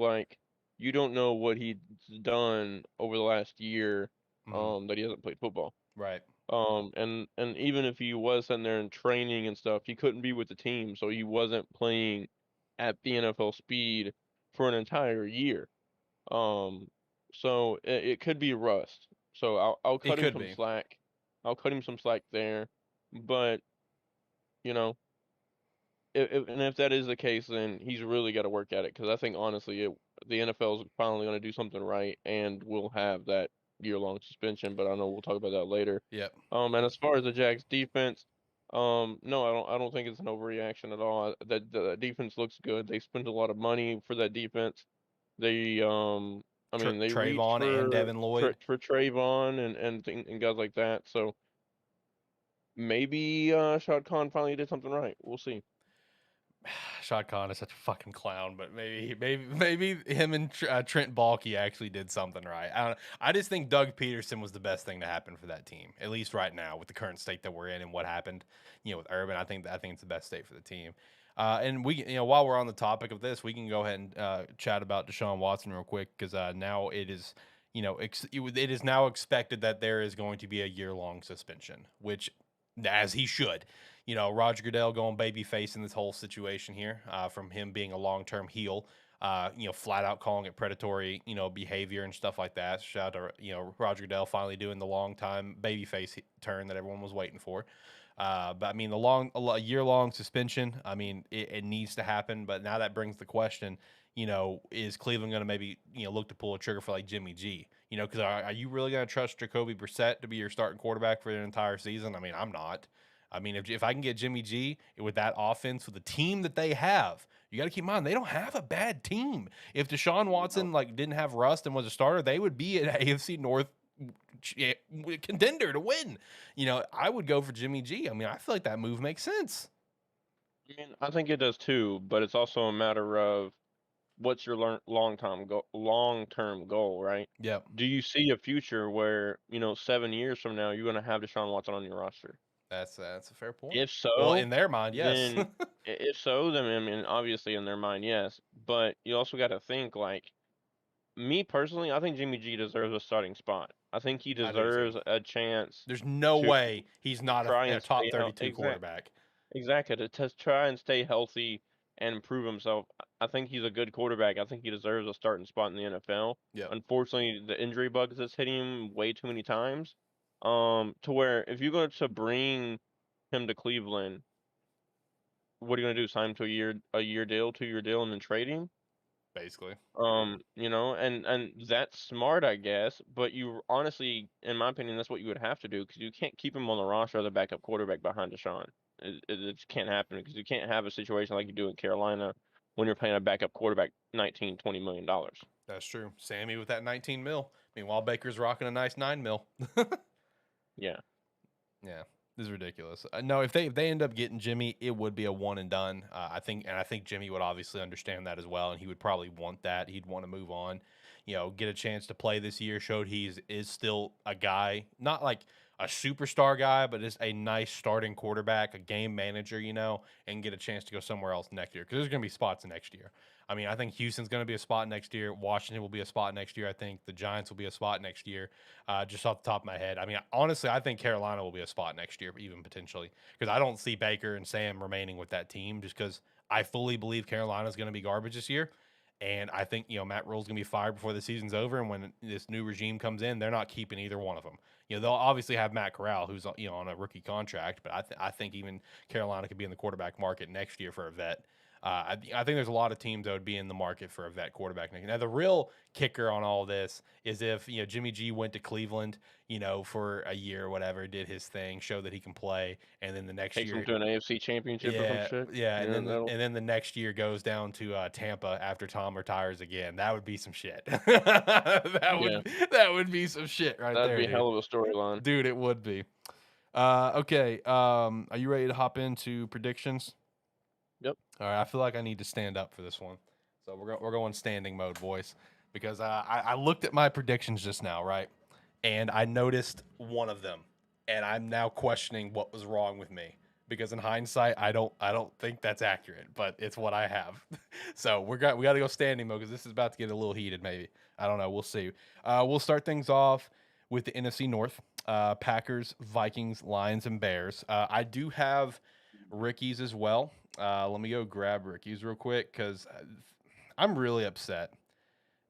you don't know what he's done over the last year. That he hasn't played football. Right. And even if he was sitting there in training and stuff, he couldn't be with the team, so he wasn't playing at the NFL speed for an entire year. Um, so it could be rust. So I'll It cut him could some be. slack. I'll cut him some slack there, but you know, and if that is the case, then he's really got to work at it because I think honestly, the NFL is finally going to do something right, and we'll have that year-long suspension. But I know we'll talk about that later. Yep. And as far as the Jags defense, no, I don't think it's an overreaction at all. That the defense looks good. They spent a lot of money for that defense. They I mean they reached Trayvon and for Devin Lloyd. Trayvon and guys like that. So maybe Shad Khan finally did something right. We'll see. Shad Khan is such a fucking clown, but maybe him and Trent Baalke actually did something right. I don't know. I just think Doug Peterson was the best thing to happen for that team, at least right now with the current state that we're in and what happened, with Urban. I think it's the best state for the team. And we, while we're on the topic of this, we can go ahead and chat about Deshaun Watson real quick because now it is, it is now expected that there is going to be a year-long suspension, which, as he should. Roger Goodell going babyface in this whole situation here, from him being a long-term heel, flat out calling it predatory, behavior and stuff like that. Shout out to, Roger Goodell finally doing the long-time babyface turn that everyone was waiting for. But I mean, a year-long suspension, I mean, it needs to happen. But now that brings the question, is Cleveland going to maybe, look to pull a trigger for like Jimmy G? Because are you really going to trust Jacoby Brissett to be your starting quarterback for the entire season? I mean, I'm not. I mean, if I can get Jimmy G with that offense, with the team that they have, you got to keep in mind they don't have a bad team. If Deshaun Watson didn't have rust and was a starter, they would be an AFC North contender to win. I would go for Jimmy G. I mean, I feel like that move makes sense. I mean, I think it does too, but it's also a matter of what's your long-term goal, right? Yep. Do you see a future where 7 years from now you're going to have Deshaun Watson on your roster? That's a fair point. If Well, so, in their mind, yes. then I mean, obviously in their mind, yes. But you also got to think like me personally. I think Jimmy G deserves a starting spot. I think he I do too. deserves a chance There's no to way he's not try a and top stay 32 quarterback. Exactly, to try and stay healthy and prove himself. I think he's a good quarterback. I think he deserves a starting spot in the NFL. Yep. Unfortunately, the injury bugs that's hitting him way too many times. To where if you're going to bring him to Cleveland, what are you going to do? Sign him to a year deal, 2-year deal, and then trade him? Basically. And that's smart, I guess. But you honestly, in my opinion, that's what you would have to do because you can't keep him on the roster as a backup quarterback behind Deshaun. It just can't happen because you can't have a situation like you do in Carolina when you're paying a backup quarterback $19-20 million. That's true. Sammy with that 19 mil. Meanwhile, Baker's rocking a nice 9 mil. Yeah. Yeah. This is ridiculous. No, if they end up getting Jimmy, it would be a one and done. I think Jimmy would obviously understand that as well, and he would probably want that. He'd want to move on, get a chance to play this year. Showed is still a guy, not like a superstar guy, but just a nice starting quarterback, a game manager, and get a chance to go somewhere else next year because there's going to be spots next year. I mean, I think Houston's going to be a spot next year. Washington will be a spot next year. I think the Giants will be a spot next year. Just off the top of my head, I mean, honestly, I think Carolina will be a spot next year, even potentially, because I don't see Baker and Sam remaining with that team. Just because I fully believe Carolina is going to be garbage this year, and I think Matt Rule's going to be fired before the season's over. And when this new regime comes in, they're not keeping either one of them. They'll obviously have Matt Corral, who's on a rookie contract, but I think even Carolina could be in the quarterback market next year for a vet. I think there's a lot of teams that would be in the market for a vet quarterback. Now, the real kicker on all this is if Jimmy G went to Cleveland, for a year or whatever, did his thing, showed that he can play, and then the next Takes year him to an AFC championship or some shit. yeah, and then the next year goes down to Tampa after Tom retires again. That would be some shit. that would be some shit right there. That'd be a dude. hell of a storyline, dude. It would be. Okay. Are you ready to hop into predictions? Yep. All right. I feel like I need to stand up for this one, so we're going standing mode, boys, because I looked at my predictions just now, right, and I noticed one of them, and I'm now questioning what was wrong with me. Because in hindsight, I don't think that's accurate, but it's what I have. So we got to go standing mode because this is about to get a little heated. Maybe, I don't know. We'll see. We'll start things off with the NFC North: Packers, Vikings, Lions, and Bears. I do have Ricky's as well. Let me go grab Ricky's real quick because I'm really upset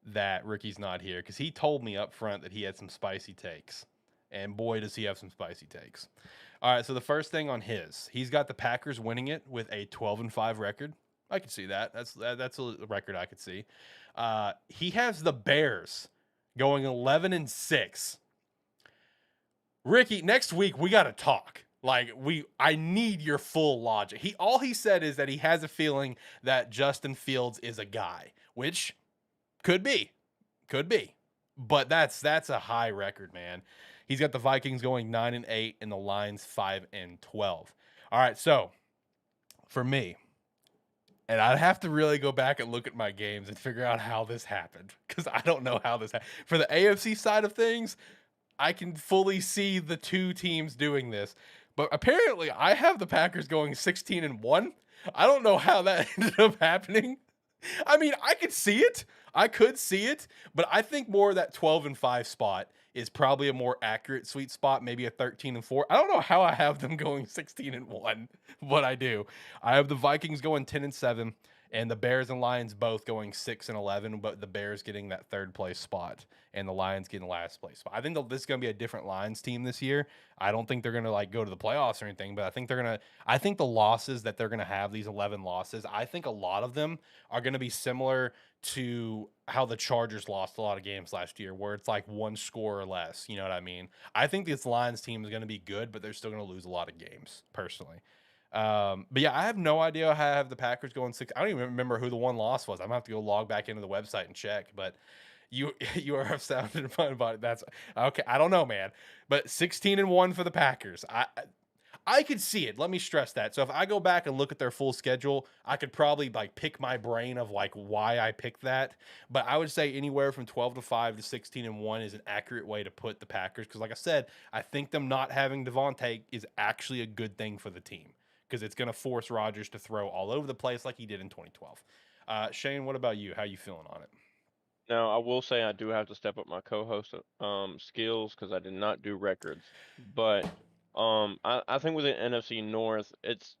that Ricky's not here because he told me up front that he had some spicy takes, and boy, does he have some spicy takes. All right, so the first thing on he's got the Packers winning it with a 12-5 record. I can see that. That's a record I could see. He has the Bears going 11-6. Ricky, next week we got to talk. Like I need your full logic. All he said is that he has a feeling that Justin Fields is a guy, which could be, but that's a high record, man. He's got the Vikings going 9-8 and the Lions 5-12. All right, so for me, and I'd have to really go back and look at my games and figure out how this happened because I don't know how this happened. For the AFC side of things, I can fully see the two teams doing this, but apparently I have the Packers going 16-1. I don't know how that ended up happening. I mean, I could see it. But I think more of that 12-5 spot is probably a more accurate sweet spot, maybe a 13-4. I don't know how I have them going 16-1, but I do. I have the Vikings going 10-7 and the Bears and Lions both going 6-11, but the Bears getting that third place spot and the Lions getting last place spot. I think this is going to be a different Lions team this year. I don't think they're going to like go to the playoffs or anything, but I think the losses that they're going to have, these 11 losses, I think a lot of them are going to be similar to how the Chargers lost a lot of games last year, where it's like one score or less. You know what I mean? I think this Lions team is going to be good, but they're still going to lose a lot of games, personally. But yeah, I have no idea how I have the Packers going 6. I don't even remember who the one loss was. I'm gonna have to go log back into the website and check. But you are sounding fun about it. That's okay. I don't know, man. But 16-1 for the Packers. I could see it. Let me stress that. So if I go back and look at their full schedule, I could probably like pick my brain of like why I picked that. But I would say anywhere from 12-5 to 16-1 is an accurate way to put the Packers. Because like I said, I think them not having Devontae is actually a good thing for the team, because it's going to force Rodgers to throw all over the place like he did in 2012. Shane, what about you? How you feeling on it? Now, I will say I do have to step up my co-host skills because I did not do records. But I think with the NFC North, it's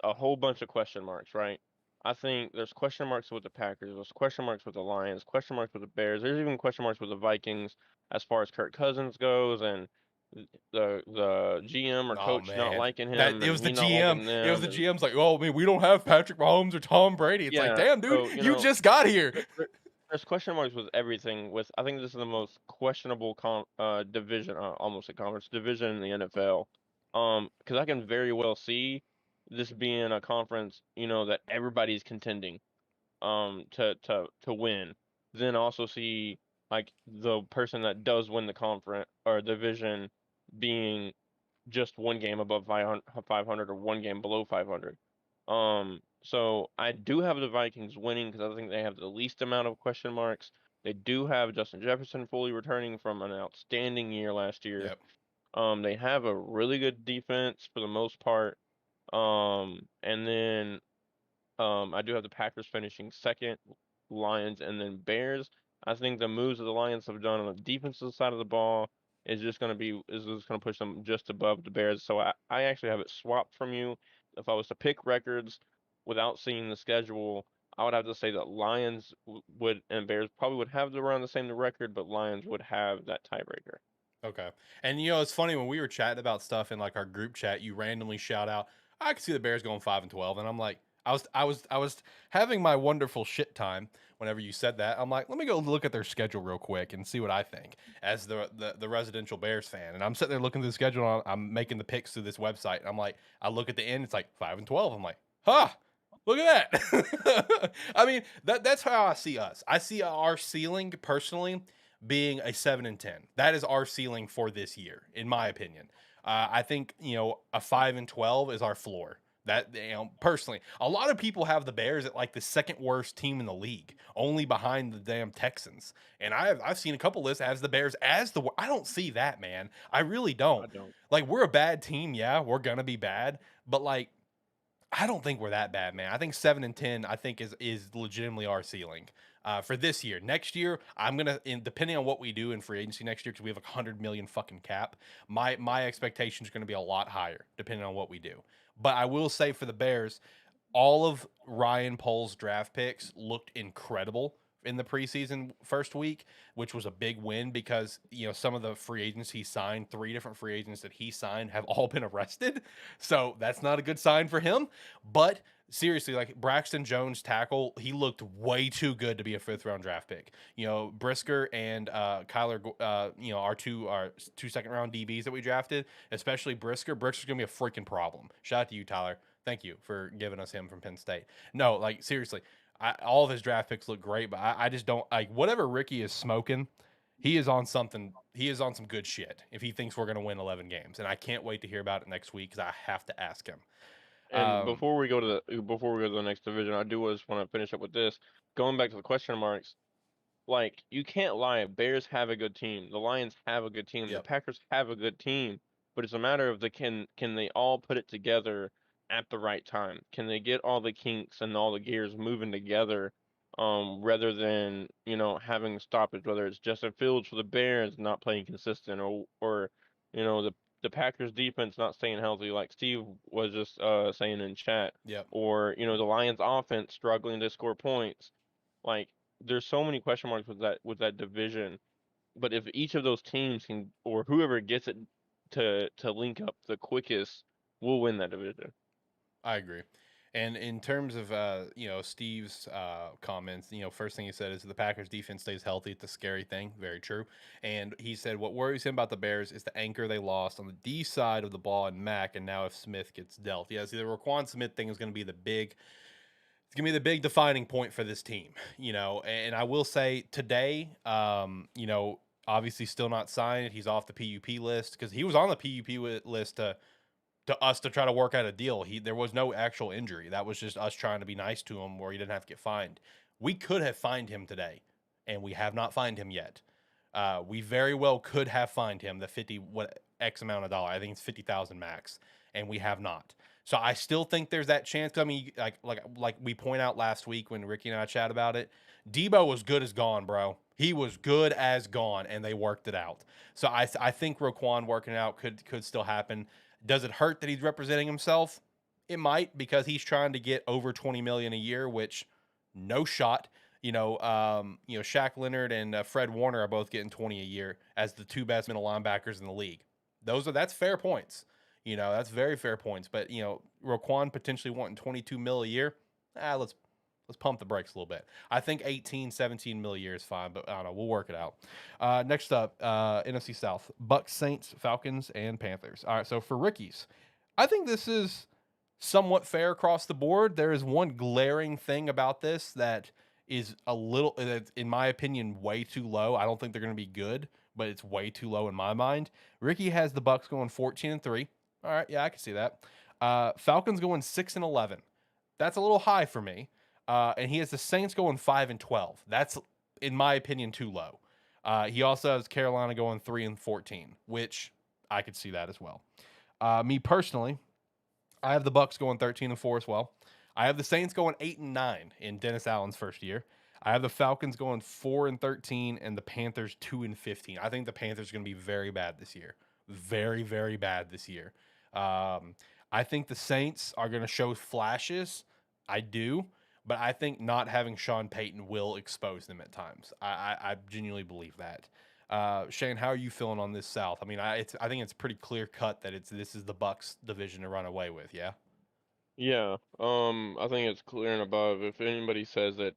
a whole bunch of question marks, right? I think there's question marks with the Packers, there's question marks with the Lions, question marks with the Bears. There's even question marks with the Vikings as far as Kirk Cousins goes, and the GM or Oh coach not man, liking that him it was and the he not GM. liking It was the them. And GM's like, oh man, we don't have Patrick Mahomes or Tom Brady. It's like, yeah, damn, dude, so you just got here. there's question marks with everything. With I think this is the most questionable division, almost a conference division in the NFL. Because I can very well see this being a conference, that everybody's contending, to win. Then also see like the person that does win the conference or division being just one game above 500 or one game below 500. So I do have the Vikings winning because I think they have the least amount of question marks. They do have Justin Jefferson fully returning from an outstanding year last year. Yep. They have a really good defense for the most part. And then I do have the Packers finishing second, Lions, and then Bears. I think the moves that the Lions have done on the defensive side of the ball is just going to push them just above the Bears. So I actually have it swapped from you. If I was to pick records without seeing the schedule, I would have to say that Lions would and Bears probably would have around the same record, but Lions would have that tiebreaker. Okay. And it's funny when we were chatting about stuff in like our group chat, you randomly shout out, I could see the Bears going 5-12. And I'm like, I was having my wonderful shit time whenever you said that. I'm like, let me go look at their schedule real quick and see what I think as the residential Bears fan. And I'm sitting there looking through the schedule and I'm making the picks through this website. And I'm like, I look at the end, it's like 5-12. I'm like, huh. Look at that. I mean, that's how I see us. I see our ceiling personally being a 7-10. That is our ceiling for this year, in my opinion. I think a 5-12 is our floor. That personally, a lot of people have the Bears at like the second worst team in the league, only behind the damn Texans. And I've seen a couple lists as the Bears as the. I don't see that, man. I really don't. I don't. Like, we're a bad team, yeah, we're gonna be bad, but like, I don't think we're that bad, man. I think 7-10, I think is legitimately our ceiling for this year. Next year, I'm gonna, depending on what we do in free agency next year, because we have 100 million fucking cap. My expectations are gonna be a lot higher depending on what we do. But I will say for the Bears, all of Ryan Pohl's draft picks looked incredible in the preseason first week, which was a big win because some of the free agents he signed, 3 different free agents that he signed, have all been arrested. So that's not a good sign for him. But seriously, like Braxton Jones tackle, he looked way too good to be a 5th-round draft pick. Brisker and Kyler, our two second-round DBs that we drafted, especially Brisker. Brisker's gonna be a freaking problem. Shout out to you, Tyler. Thank you for giving us him from Penn State. No, like seriously, all of his draft picks look great, but I just don't like whatever Ricky is smoking. He is on something. He is on some good shit. If he thinks we're gonna win 11 games, and I can't wait to hear about it next week because I have to ask him. And before we go to the next division, I do just want to finish up with this. Going back to the question marks, like you can't lie. Bears have a good team. The Lions have a good team. The Yep, Packers have a good team. But it's a matter of can they all put it together at the right time? Can they get all the kinks and all the gears moving together? Rather than having stoppage, whether it's Justin Fields for the Bears not playing consistent, or the Packers defense not staying healthy, like Steve was just saying in chat, yep. or the Lions offense struggling to score points. Like there's so many question marks with that division. But if each of those teams can, or whoever gets it to link up the quickest, will win that division. I agree. And in terms of Steve's comments, first thing he said is the Packers defense stays healthy. It's a scary thing. Very true. And he said what worries him about the Bears is the anchor they lost on the D side of the ball and Mac, and now if Smith gets dealt. Yeah, see the Raquan Smith thing is going to be the big. It's gonna be the big defining point for this team, And I will say today, obviously still not signed. He's off the PUP list because he was on the PUP list to us to try to work out a deal. There was no actual injury. That was just us trying to be nice to him where he didn't have to get fined. We could have fined him today, and we have not fined him yet. We very well could have fined him the 50 what X amount of dollar. I think it's 50,000 max, and we have not. So I still think there's that chance. I mean, like we point out last week when Ricky and I chat about it, Debo was good as gone, bro. He was good as gone, and they worked it out. So I think Roquan working out could still happen. Does it hurt that he's representing himself? It might because he's trying to get over 20 million a year, which no shot. Shaq Leonard and Fred Warner are both getting 20 a year as the 2 best middle linebackers in the league. That's fair points. That's very fair points. But Roquan potentially wanting 22 mil a year. Let's pump the brakes a little bit. I think 18, 17 mil a year is fine, but I don't know. We'll work it out. Next up, NFC South: Bucks, Saints, Falcons, and Panthers. All right, so for Rickies, I think this is somewhat fair across the board. There is one glaring thing about this that is a little, in my opinion, way too low. I don't think they're going to be good, but it's way too low in my mind. Ricky has the Bucks going 14-3. All right, yeah, I can see that. Falcons going 6-11. That's a little high for me. And he has the Saints going 5-12. That's, in my opinion, too low. He also has Carolina going 3-14, which I could see that as well. Me personally, I have the Bucks going 13-4 as well. I have the Saints going 8-9 in Dennis Allen's first year. I have the Falcons going 4-13 and the Panthers 2-15. I think the Panthers are going to be very bad this year. Very, very bad this year. I think the Saints are going to show flashes. I do. But I think not having Sean Payton will expose them at times. I genuinely believe that. Shane, how are you feeling on this South? I mean, I think it's pretty clear cut that this is the Bucks division to run away with. Yeah. Yeah. I think it's clear and above. If anybody says that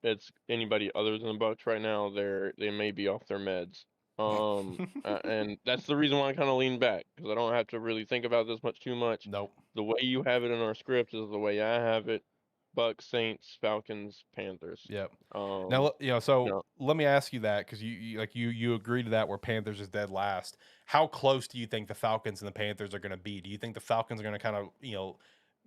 it's anybody other than the Bucks right now, they may be off their meds. And that's the reason why I kind of lean back, because I don't have to really think about this too much. Nope. The way you have it in our script is the way I have it. Bucks, Saints, Falcons, Panthers. Yep. Um, Now, you know, let me ask you that because you agree to that where Panthers is dead last. How close do you think the Falcons and the Panthers are going to be? Do you think the Falcons are going to kind of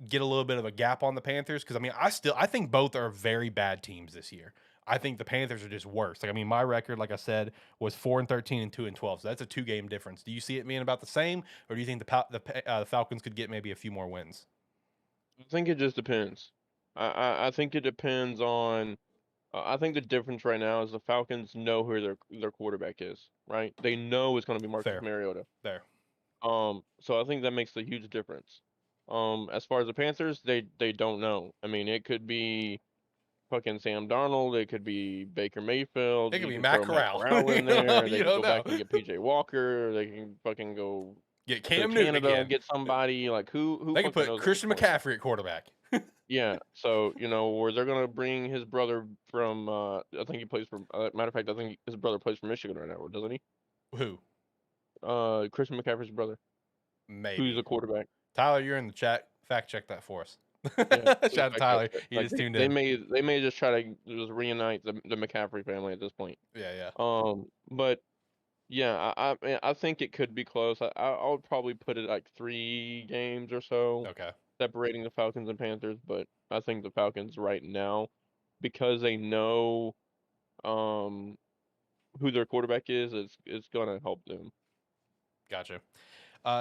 get a little bit of a gap on the Panthers? Because I mean, I think both are very bad teams this year. I think the Panthers are just worse. Like I mean, my record, like I said, was 4-13 and 2-12. So that's a 2-game difference. Do you see it being about the same, or do you think the Falcons could get maybe a few more wins? I think it just depends. I think it depends on. I think the difference right now is the Falcons know who their quarterback is, right? They know it's going to be Marcus Fair. Mariota. There. So I think that makes a huge difference. As far as the Panthers, they don't know. I mean, it could be fucking Sam Darnold. It could be Baker Mayfield. It could You be could Matt throw Matt Corral. Corral in there. They You could don't go know. back and get PJ Walker. They can fucking go Get to Cam Newton Canada and again. get somebody. Like who They could fucking put knows at this Christian point? McCaffrey at quarterback. Yeah. So where they're gonna bring his brother from. I think he plays for. Matter of fact, I think his brother plays for Michigan right now, doesn't he? Who? Christian McCaffrey's brother, who's Maybe. a quarterback. Tyler, you're in the chat. Fact check that for us. Yeah, Shout please out to fact check Tyler. it. He Like just tuned they in. may just try to just reunite the McCaffrey family at this point. Yeah. But yeah, I think it could be close. I would probably put it like 3 games or so Okay. separating the Falcons and Panthers. But I think the Falcons right now, because they know who their quarterback is, it's gonna help them. Gotcha.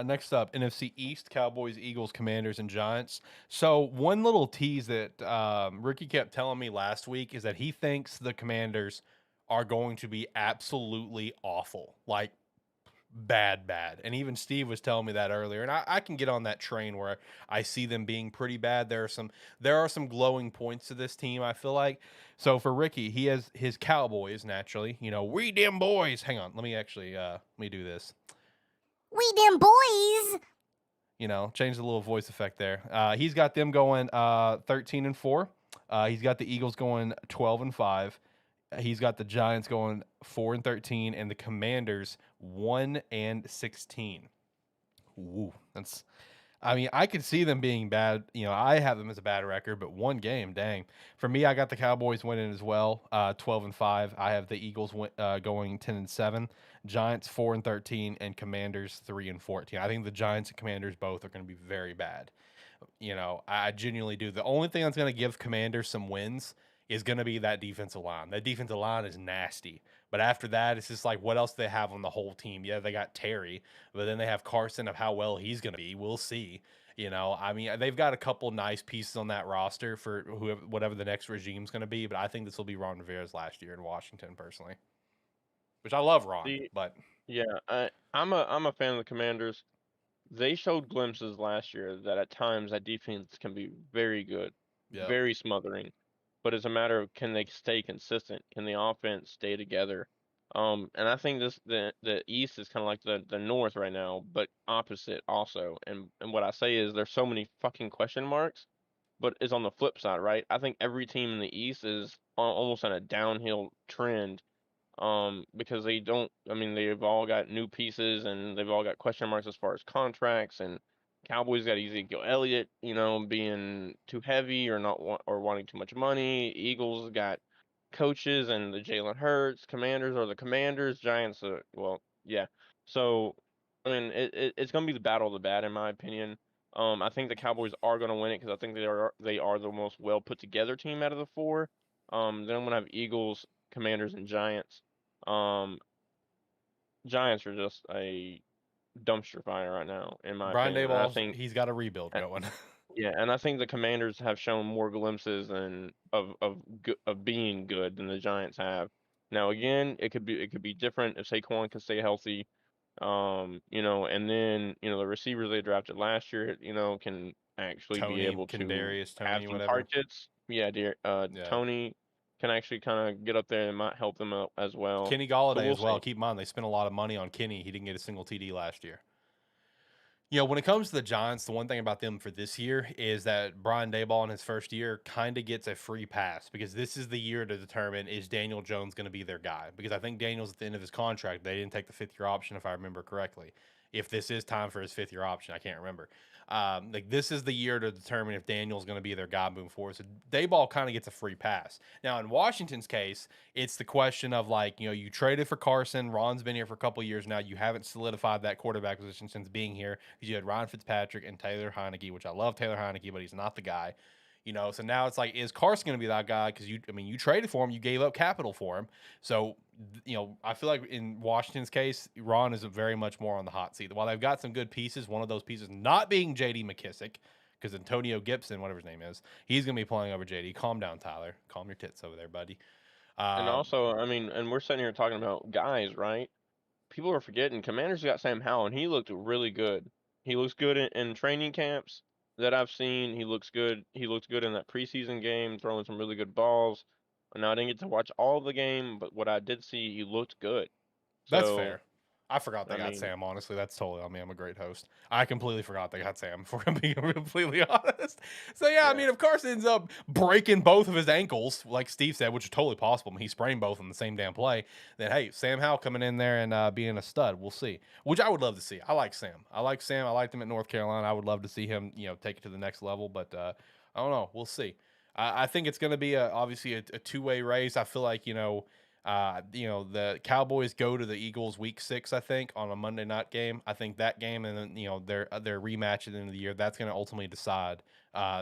Next up, NFC East: Cowboys, Eagles, Commanders, and Giants. So one little tease that Ricky kept telling me last week is that he thinks the Commanders are going to be absolutely awful, like bad. And even Steve was telling me that earlier, and I can get on that train where I see them being pretty bad. There are some glowing points to this team, I feel like. So for Ricky, he has his Cowboys naturally. We them boys. Hang on, let me actually let me do this. We them boys. Change the little voice effect there. He's got them going 13-4. He's got the Eagles going 12-5. He's got the Giants going 4-13, and the Commanders 1-16. Ooh, I could see them being bad. I have them as a bad record, but one game, dang. For me, I got the Cowboys winning as well, 12-5. I have the Eagles going 10-7, Giants 4-13, and Commanders 3-14. I think the Giants and Commanders both are going to be very bad. I genuinely do. The only thing that's going to give Commanders some wins is going to be that defensive line. That defensive line is nasty. But after that, it's just like, what else do they have on the whole team? Yeah, they got Terry, but then they have Carson of how well he's going to be. We'll see. They've got a couple nice pieces on that roster for whatever the next regime's going to be. But I think this will be Ron Rivera's last year in Washington, personally. Which I love Ron, but yeah, I'm a fan of the Commanders. They showed glimpses last year that at times that defense can be very good, very smothering. But it's a matter of, can they stay consistent? Can the offense stay together? And I think the East is kind of like the North right now, but opposite also. And what I say is there's so many fucking question marks, but it's on the flip side, right? I think every team in the East is almost on a downhill trend, because they've all got new pieces and they've all got question marks as far as contracts. And Cowboys got Ezekiel Elliott, being too heavy or not or wanting too much money. Eagles got coaches and the Jalen Hurts. Commanders are the Commanders. Giants are, well, yeah. So it's gonna be the battle of the bad, in my opinion. I think the Cowboys are gonna win it because I think they are the most well put together team out of the four. Then I'm gonna have Eagles, Commanders, and Giants. Um, Giants are just a dumpster fire right now, in my Brian opinion. And I Daboll's think, he's got a rebuild going. yeah, and I think the Commanders have shown more glimpses of being good than the Giants have. Now again, it could be different if Saquon can stay healthy. And then the receivers they drafted last year, can actually be Tony, able to Kendarius, have Tony, some whatever. targets. Yeah, dear, Yeah. Tony can actually kind of get up there and might help them out as well. Kenny So Galladay we'll as well. see. Keep in mind, they spent a lot of money on Kenny. He didn't get a single TD last year. When it comes to the Giants, the one thing about them for this year is that Brian Daboll in his first year kind of gets a free pass because this is the year to determine, is Daniel Jones going to be their guy? Because I think Daniel's at the end of his contract. They didn't take the fifth-year option, if I remember correctly. If this is time for his fifth-year option, I can't remember. This is the year to determine if Daniel's going to be their guy moving forward. So Daboll kind of gets a free pass. Now, in Washington's case, it's the question of you traded for Carson. Ron's been here for a couple years now. You haven't solidified that quarterback position since being here because you had Ryan Fitzpatrick and Taylor Heineke, which I love Taylor Heineke, but he's not the guy. So now it's like, is Carson going to be that guy? Because you traded for him, you gave up capital for him. So, I feel like in Washington's case, Ron is very much more on the hot seat. While they've got some good pieces, one of those pieces not being J.D. McKissick, because Antonio Gibson, whatever his name is, he's going to be playing over J.D. Calm down, Tyler. Calm your tits over there, buddy. And also, and we're sitting here talking about guys, right? People are forgetting Commanders got Sam Howell, and he looked really good. He looks good in training camps. that I've seen, he looks good. He looked good in that preseason game, throwing some really good balls. Now I didn't get to watch all the game, but what I did see, he looked good. That's So, fair. I forgot they I got mean, Sam, honestly. That's totally on me. I'm a great host. I completely forgot they got Sam, if I'm being completely honest. So, yeah, I yeah, mean, if Carson ends up breaking both of his ankles, like Steve said, which is totally possible, I mean, he sprained both in the same damn play, then, hey, Sam Howell coming in there and being a stud. We'll see, which I would love to see. I like Sam. I liked him at North Carolina. I would love to see him, take it to the next level, but I don't know. We'll see. I think it's going to be obviously a two-way race. I feel like, the Cowboys go to the Eagles week 6, I think, on a Monday night game. I think that game and then, their rematch at the end of the year, that's going to ultimately decide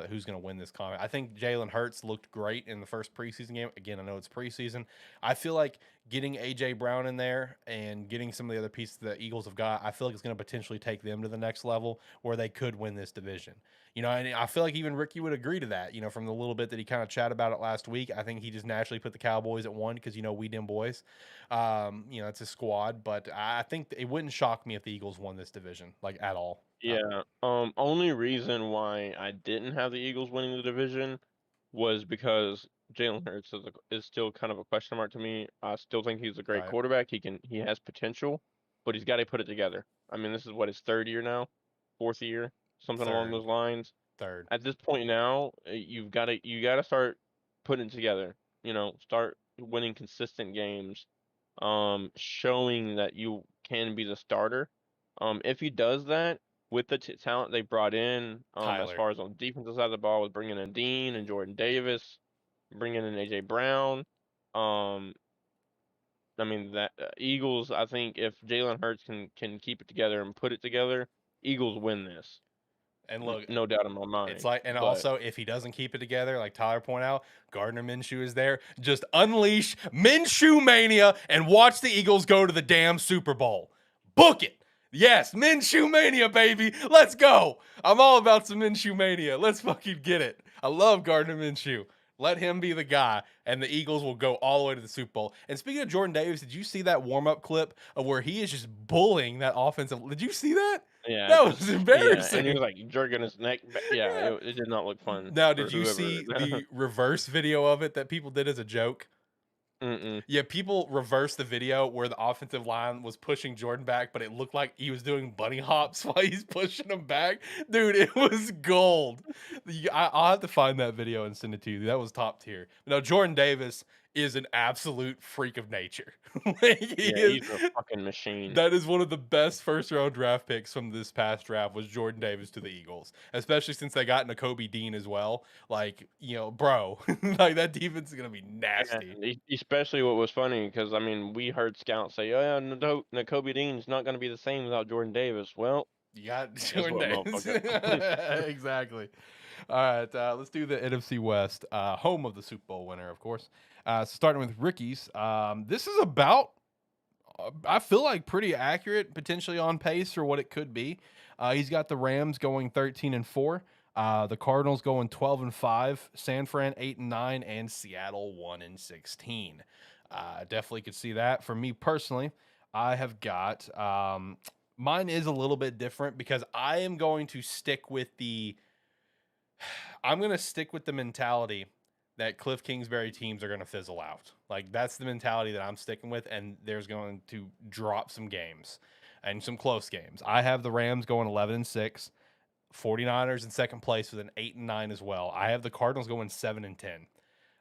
who's going to win this contest. I think Jalen Hurts looked great in the first preseason game. Again, I know it's preseason. I feel like getting A.J. Brown in there and getting some of the other pieces the Eagles have got, I feel like it's going to potentially take them to the next level where they could win this division. And I feel like even Ricky would agree to that, from the little bit that he kind of chatted about it last week. I think he just naturally put the Cowboys at 1 because, we them boys. It's a squad, but I think it wouldn't shock me if the Eagles won this division, like, at all. yeah. Only reason why I didn't have the Eagles winning the division was because Jalen Hurts is still kind of a question mark to me. I still think he's a great Right. quarterback. He has potential, but he's got to put it together. I mean, this is what his third year now, fourth year, something along Third. those lines. Third. At this point now, you gotta start putting it together. Start winning consistent games, showing that you can be the starter. If he does that with the talent they brought in, as Kyler. far as on the defensive side of the ball, with bringing in Dean and Jordan Davis, bringing in AJ Brown, um, I mean that Eagles. I think if Jalen Hurts can keep it together and put it together, Eagles win this, And look, no doubt in my it's mind. like, and But also, if he doesn't keep it together, like Tyler pointed out, Gardner Minshew is there. Just unleash Minshew mania and watch the Eagles go to the damn Super Bowl. Book it. Yes, Minshew mania, baby. Let's go. I'm all about some Minshew mania. Let's fucking get it. I love Gardner Minshew. Let him be the guy, and the Eagles will go all the way to the Super Bowl. And speaking of Jordan Davis, did you see that warm-up clip of where he is just bullying that offensive? Did you see that? yeah, That was just yeah, and he embarrassing. was like jerking his neck. Yeah, Yeah. it did not look fun Now, for did you whoever. see the reverse video of it that people did as a joke? Mm-mm. Yeah, people reversed the video where the offensive line was pushing Jordan back, but it looked like he was doing bunny hops while he's pushing him back. Dude, it was gold. I'll have to find that video and send it to you. That was top tier. No, Jordan Davis is an absolute freak of nature. Like, he Yeah, is. he's a fucking machine. That is one of the best first round draft picks from this past draft was Jordan Davis to the Eagles, especially since they got Nakobe Dean as well. Like, bro, like that defense is gonna be nasty. And especially what was funny because I mean we heard scouts say, "Oh yeah, Nakobe Dean's not going to be the same without Jordan Davis." Well, You got guess Jordan what, Davis. motherfucker? Exactly. All right, let's do the NFC West, home of the Super Bowl winner, of course. Starting with Ricky's. This is about I feel like pretty accurate, potentially on pace for what it could be. He's got the Rams going 13-4, the Cardinals going 12-5, San Fran 8-9, and Seattle 1-16. Definitely could see that. For me personally, I have got mine is a little bit different because I am going to stick with the I'm going to stick with the mentality that Cliff Kingsbury teams are going to fizzle out. Like that's the mentality that I'm sticking with, and there's going to drop some games and some close games. I have the Rams going 11-6, 49ers in second place with an 8-9 as well. I have the Cardinals going 7-10.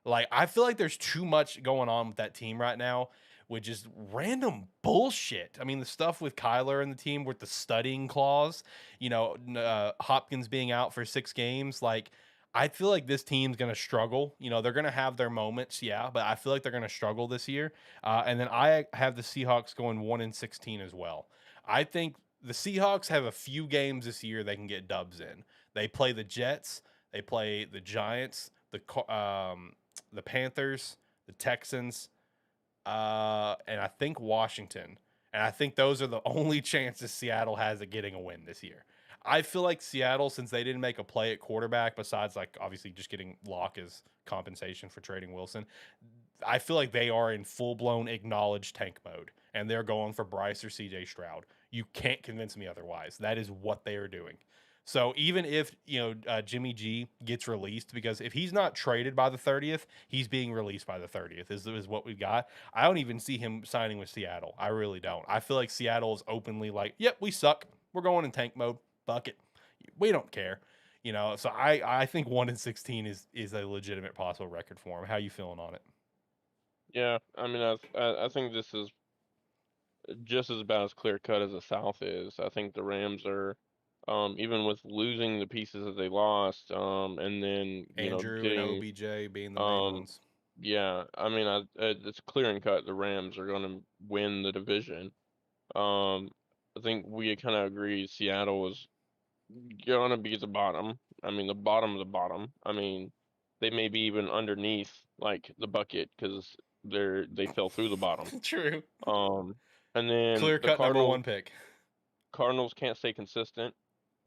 Like I feel like there's too much going on with that team right now with just random bullshit. I mean, the stuff with Kyler and the team with the studying clause, Hopkins being out for 6 games, like I feel like this team's going to struggle. They're going to have their moments, yeah, but I feel like they're going to struggle this year. And then I have the Seahawks going 1-16 as well. I think the Seahawks have a few games this year they can get dubs in. They play the Jets, they play the Giants, the Panthers, the Texans, and I think Washington. And I think those are the only chances Seattle has at getting a win this year. I feel like Seattle, since they didn't make a play at quarterback, besides like obviously just getting Locke as compensation for trading Wilson, I feel like they are in full blown acknowledged tank mode, and they're going for Bryce or CJ Stroud. You can't convince me otherwise. That is what they are doing. So even if Jimmy G gets released, because if he's not traded by the 30th, he's being released by the 30th. Is what we got. I don't even see him signing with Seattle. I really don't. I feel like Seattle is openly like, yep, we suck. We're going in tank mode. Fuck it. We don't care. So I think 1-16 is a legitimate possible record for him. How you feeling on it? Yeah, I mean, I think this is just as about as clear cut as the South is. I think the Rams are, even with losing the pieces that they lost, and then Andrew and getting, OBJ being the main um, ones. yeah, I mean, it's clear and cut. The Rams are going to win the division. I think we kind of agree Seattle is going to be the bottom. I mean, the bottom of the bottom. I mean, they may be even underneath like the bucket because they fell through the bottom. True. Um, and then Clear the cut number one pick. Cardinals can't stay consistent.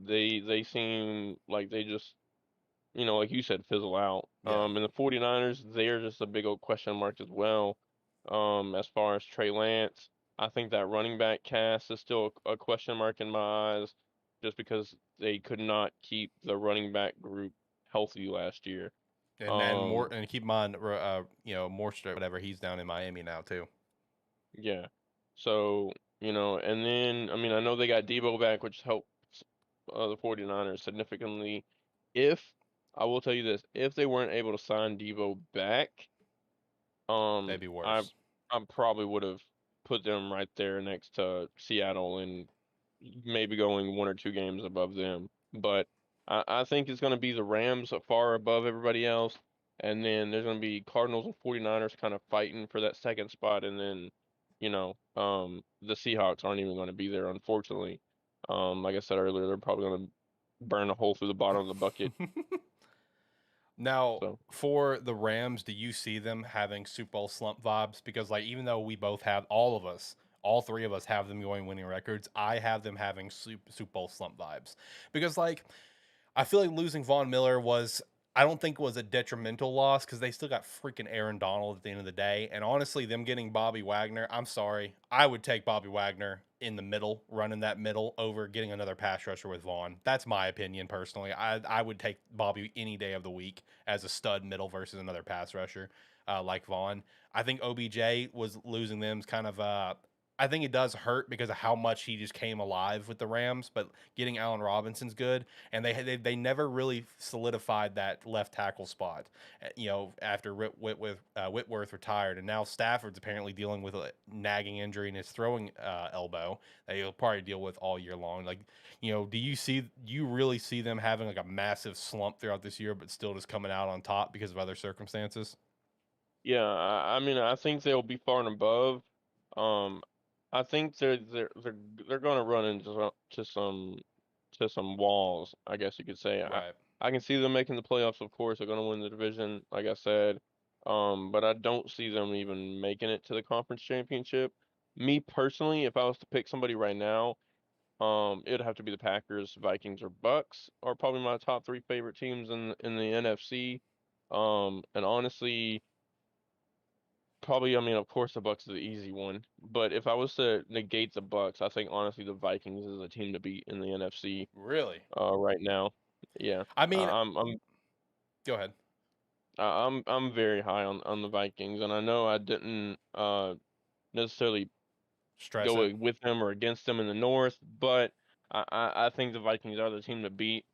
They seem like they just, like you said, fizzle out. Yeah. And the 49ers, they're just a big old question mark as well. As far as Trey Lance, I think that running back cast is still a question mark in my eyes, just because they could not keep the running back group healthy last year. And more, and keep in mind, Morster, whatever, he's down in Miami now too. Yeah. So, and then, I mean, I know they got Debo back, which helps the 49ers significantly. I will tell you this, if they weren't able to sign Debo back, They'd be I worse. I probably would have put them right there next to Seattle and maybe going 1 or 2 games above them. But I think it's going to be the Rams far above everybody else. And then there's going to be Cardinals and 49ers kind of fighting for that second spot. And then, the Seahawks aren't even going to be there, unfortunately. Like I said earlier, they're probably going to burn a hole through the bottom of the bucket. Now, So. for the Rams, do you see them having Super Bowl slump vibes? Because, like, even though we both have, all three of us have them going winning records, I have them having Super Bowl slump vibes. Because, like, I feel like losing Von Miller I don't think was a detrimental loss because they still got freaking Aaron Donald at the end of the day. And honestly, them getting Bobby Wagner, I'm sorry. I would take Bobby Wagner in the middle, running that middle over getting another pass rusher with Vaughn. That's my opinion personally. I would take Bobby any day of the week as a stud middle versus another pass rusher like Vaughn. I think OBJ was losing them kind of I think it does hurt because of how much he just came alive with the Rams, but getting Allen Robinson's good, and they never really solidified that left tackle spot. After Whitworth retired, and now Stafford's apparently dealing with a nagging injury in his throwing elbow that he'll probably deal with all year long. Like, do you really see them having like a massive slump throughout this year, but still just coming out on top because of other circumstances? Yeah, I mean, I think they'll be far and above. Um, I think they're gonna run into some walls, I guess you could say. Right. I can see them making the playoffs, of course. They're gonna win the division, like I said. But I don't see them even making it to the conference championship. Me personally, if I was to pick somebody right now, it'd have to be the Packers, Vikings, or Bucks are probably my top 3 favorite teams in the NFC. And honestly. Probably, I mean, of course, the Bucks is the easy one, but if I was to negate the Bucks, I think honestly the Vikings is a team to beat in the NFC. Really? Right now, yeah. I mean, I'm go ahead. I'm very high on the Vikings, and I know I didn't necessarily Stress go it. with them or against them in the North, but I think the Vikings are the team to beat.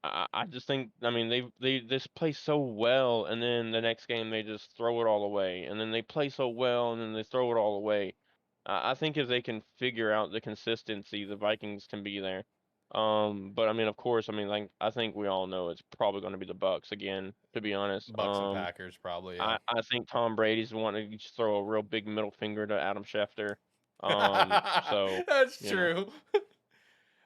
I just think, I mean, they just play so well, and then the next game they just throw it all away, and then they play so well, and then they throw it all away. I think if they can figure out the consistency, the Vikings can be there. But I mean, of course, I mean, like I think we all know it's probably going to be the Bucks again, to be honest. Bucks and Packers probably. Yeah. I think Tom Brady's wanting to just throw a real big middle finger to Adam Schefter. So That's you know, true.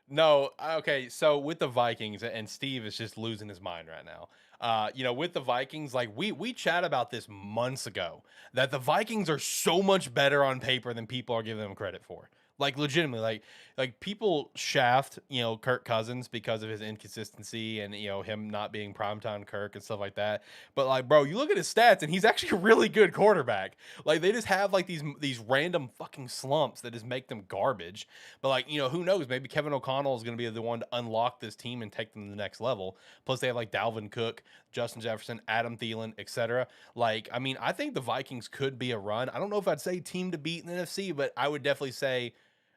No, okay. So with the Vikings, and Steve is just losing his mind right now. With the Vikings, like we chat about this months ago, that the Vikings are so much better on paper than people are giving them credit for. Like legitimately, like people shaft, Kirk Cousins because of his inconsistency and him not being primetime Kirk and stuff like that. But like, bro, you look at his stats and he's actually a really good quarterback. Like they just have like these random fucking slumps that just make them garbage. But like, who knows? Maybe Kevin O'Connell is going to be the one to unlock this team and take them to the next level. Plus, they have like Dalvin Cook, Justin Jefferson, Adam Thielen, etc. Like, I mean, I think the Vikings could be a run. I don't know if I'd say team to beat in the NFC, but I would definitely say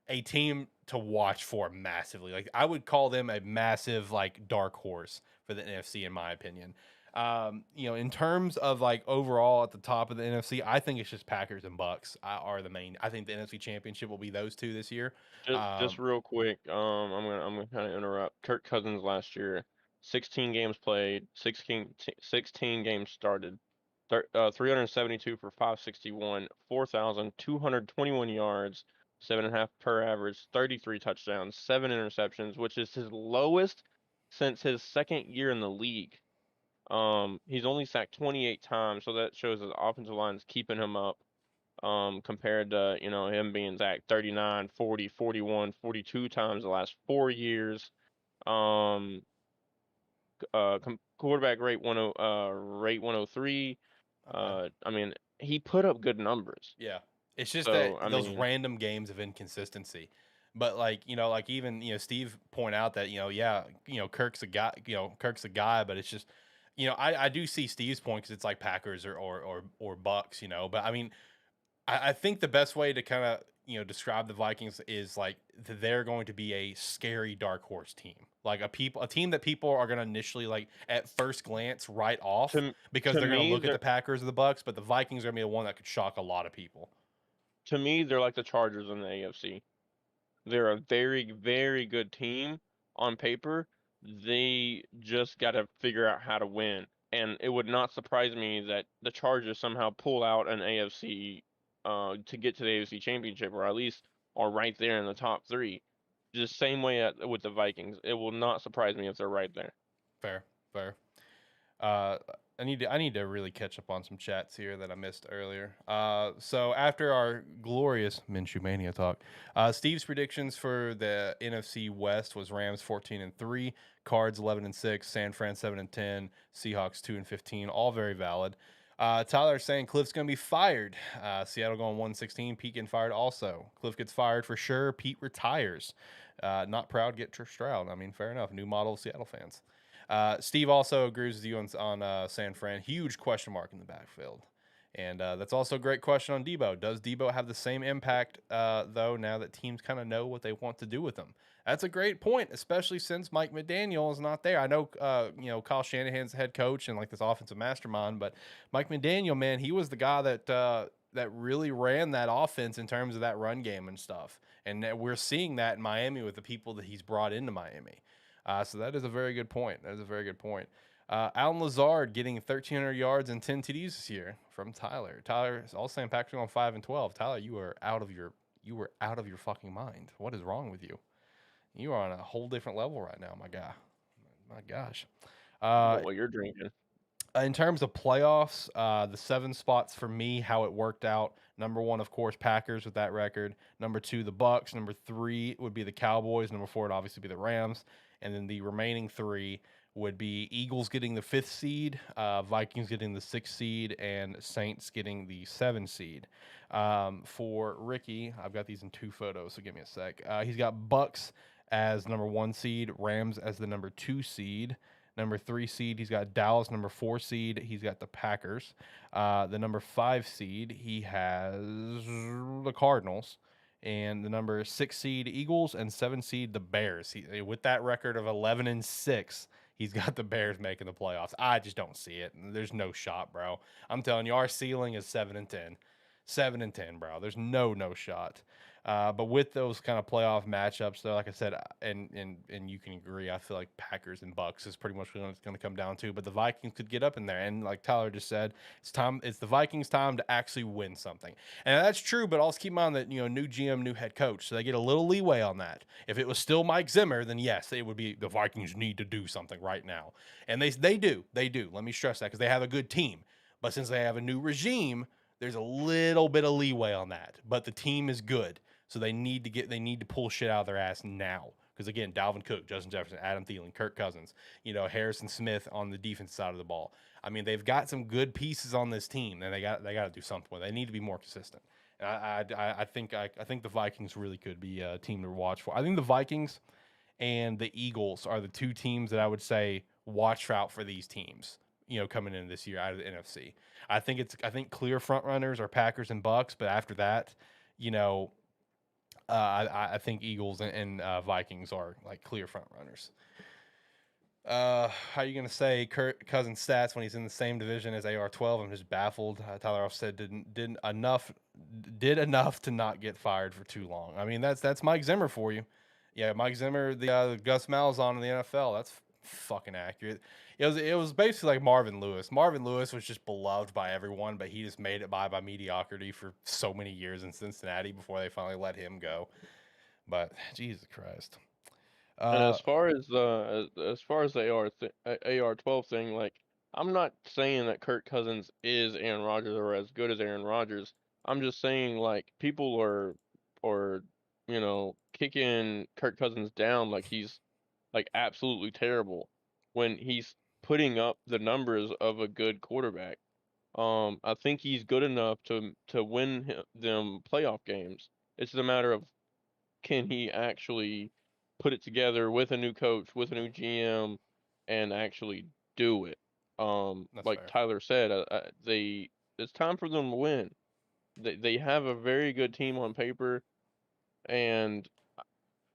a team to watch for massively. Like I would call them a massive like dark horse for the NFC in my opinion. In terms of like overall at the top of the NFC, I think it's just Packers and Bucks are the main. I think the NFC Championship will be those two this year. Just real quick, I'm gonna kind of interrupt. Kirk Cousins last year, 16 games played, 16 games started, 372 for 561, 4,221 yards, 7.5 per average, 33 touchdowns, 7 interceptions, which is his lowest since his second year in the league. He's only sacked 28 times, so that shows his offensive line is keeping him up. Compared to, him being sacked 39, 40, 41, 42 times the last 4 years. Um, Quarterback rate 103. Okay. I mean, he put up good numbers. Yeah. It's just that So, I those mean, random games of inconsistency. But like, like even, Steve point out that, yeah, Kirk's a guy, but it's just, I do see Steve's point because it's like Packers or Bucks, but I mean, I think the best way to kind of describe the Vikings is like they're going to be a scary dark horse team, like a team that people are going to initially like at first glance write off to because to they're going to me, look at the Packers or the Bucks, but the Vikings are going to be the one that could shock a lot of people. they're like the Chargers in the AFC. They're a very, very good team on paper. They just got to figure out how to win. And it would not surprise me that the Chargers somehow pull out an AFC to get to the AFC Championship, or at least are right there in the top three. Just same way with the Vikings. It will not surprise me if they're right there. Fair, fair. Uh, I need to really catch up on some chats here that I missed earlier. So after our glorious Minshew Mania talk, Steve's predictions for the NFC West was Rams 14-3, Cards 11-6, San Fran 7-10, Seahawks 2-15, all very valid. Tyler's saying Cliff's gonna be fired. Seattle going 1-16, Pete getting fired also. Cliff gets fired for sure. Pete retires. Not proud, get Stroud. I mean, fair enough. New model of Seattle fans. Steve also agrees with you on San Fran. Huge question mark in the backfield. And that's also a great question on Debo. Does Debo have the same impact, though, now that teams kind of know what they want to do with him? That's a great point, especially since Mike McDaniel is not there. I know, Kyle Shanahan's the head coach and like this offensive mastermind, but Mike McDaniel, man, he was the guy that really ran that offense in terms of that run game and stuff. And we're seeing that in Miami with the people that he's brought into Miami. So that is a very good point. That is a very good point. Alan Lazard getting 1,300 yards and 10 TDs this year from Tyler. Tyler is also saying Packers on 5-12. Tyler, you were out of your fucking mind. What is wrong with you? You are on a whole different level right now, my guy. My gosh. What you're drinking. In terms of playoffs, the 7 spots for me, how it worked out. Number 1, of course, Packers with that record. Number 2, the Bucks. Number 3 would be the Cowboys. Number 4 would obviously be the Rams. And then the remaining 3 would be Eagles getting the 5th seed, Vikings getting the 6th seed, and Saints getting the 7th seed. For Ricky, I've got these in 2 photos, so give me a sec. He's got Bucks as number 1 seed, Rams as the number 2 seed. Number 3 seed, he's got Dallas. Number 4 seed, he's got the Packers. The number 5 seed, he has the Cardinals. And the number 6 seed, Eagles, and 7 seed, the Bears. With that record of 11-6, he's got the Bears making the playoffs. I just don't see it. There's no shot, bro. I'm telling you, our ceiling is 7-10. 7-10, bro. There's no shot. But with those kind of playoff matchups, though, like I said, and you can agree, I feel like Packers and Bucks is pretty much what it's going to come down to. But the Vikings could get up in there, and like Tyler just said, it's the Vikings' time to actually win something, and that's true. But also keep in mind that new GM, new head coach, so they get a little leeway on that. If it was still Mike Zimmer, then yes, it would be the Vikings need to do something right now, and they do. Let me stress that because they have a good team, but since they have a new regime, there's a little bit of leeway on that. But the team is good. So they need to pull shit out of their ass now. Because again, Dalvin Cook, Justin Jefferson, Adam Thielen, Kirk Cousins, Harrison Smith on the defense side of the ball. I mean, they've got some good pieces on this team, and they got to do something with it. They need to be more consistent. And I think the Vikings really could be a team to watch for. I think the Vikings and the Eagles are the two teams that I would say watch out for these teams. Coming into this year out of the NFC. I think clear front runners are Packers and Bucks, but after that, I think Eagles and Vikings are like clear front runners. How are you gonna say Kirk Cousins' stats when he's in the same division as AR-12? I'm just baffled. Tyler Off said did enough to not get fired for too long. I mean that's Mike Zimmer for you. Yeah, Mike Zimmer, the Gus Malzahn in the NFL. That's fucking accurate. It was basically like Marvin Lewis. Marvin Lewis was just beloved by everyone, but he just made it by mediocrity for so many years in Cincinnati before they finally let him go. But Jesus Christ. And as far as the AR-12 thing, like I'm not saying that Kirk Cousins is Aaron Rodgers or as good as Aaron Rodgers. I'm just saying like people are kicking Kirk Cousins down like he's like absolutely terrible when he's putting up the numbers of a good quarterback. I think he's good enough to win them playoff games. It's a matter of can he actually put it together with a new coach, with a new GM, and actually do it. That's Like fair. Tyler said, it's time for them to win. They have a very good team on paper, and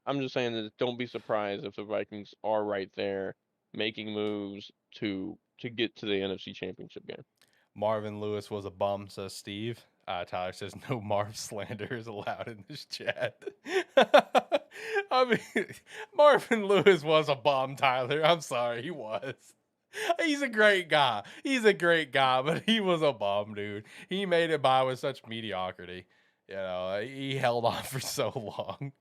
I'm just saying that don't be surprised if the Vikings are right there making moves to get to the NFC Championship game. Marvin Lewis was a bum, says Steve. Tyler says no Marv slander is allowed in this chat. I mean, Marvin Lewis was a bum, Tyler. I'm sorry, he was. He's a great guy. But he was a bum, dude. He made it by with such mediocrity. He held on for so long.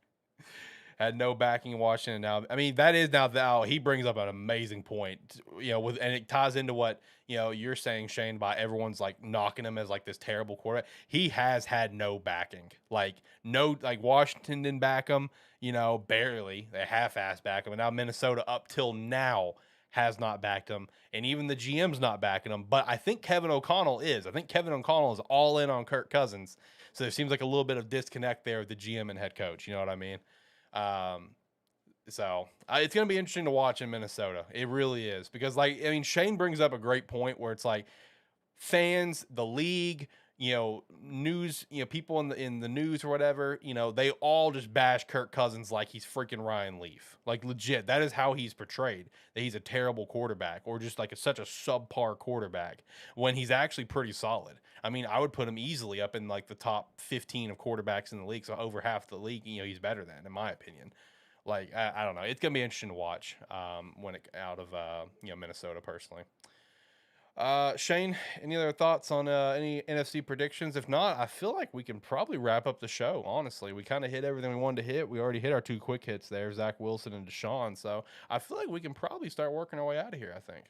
Had no backing in Washington now. I mean, that is now he brings up an amazing point, and it ties into what, you're saying, Shane, by everyone's like knocking him as like this terrible quarterback. He has had no backing. Like Washington didn't back him, barely. They half-ass back him. And now Minnesota up till now has not backed him. And even the GM's not backing him. But I think Kevin O'Connell is. I think Kevin O'Connell is all in on Kirk Cousins. So there seems like a little bit of disconnect there with the GM and head coach. You know what I mean? So it's going to be interesting to watch in Minnesota. It really is. Because, Shane brings up a great point where it's like fans, the league, news, people in the news or whatever, they all just bash Kirk Cousins like he's freaking Ryan Leaf. Like, legit. That is how he's portrayed, that he's a terrible quarterback or just like such a subpar quarterback when he's actually pretty solid. I mean, I would put him easily up in like the top 15 of quarterbacks in the league. So over half the league, he's better than, in my opinion. Like, I don't know. It's going to be interesting to watch when it out of, Minnesota personally. Shane, any other thoughts on any NFC predictions? If not, I feel like we can probably wrap up the show, honestly. We kind of hit everything we wanted to hit. We already hit our 2 quick hits there, Zach Wilson and Deshaun. So I feel like we can probably start working our way out of here, I think.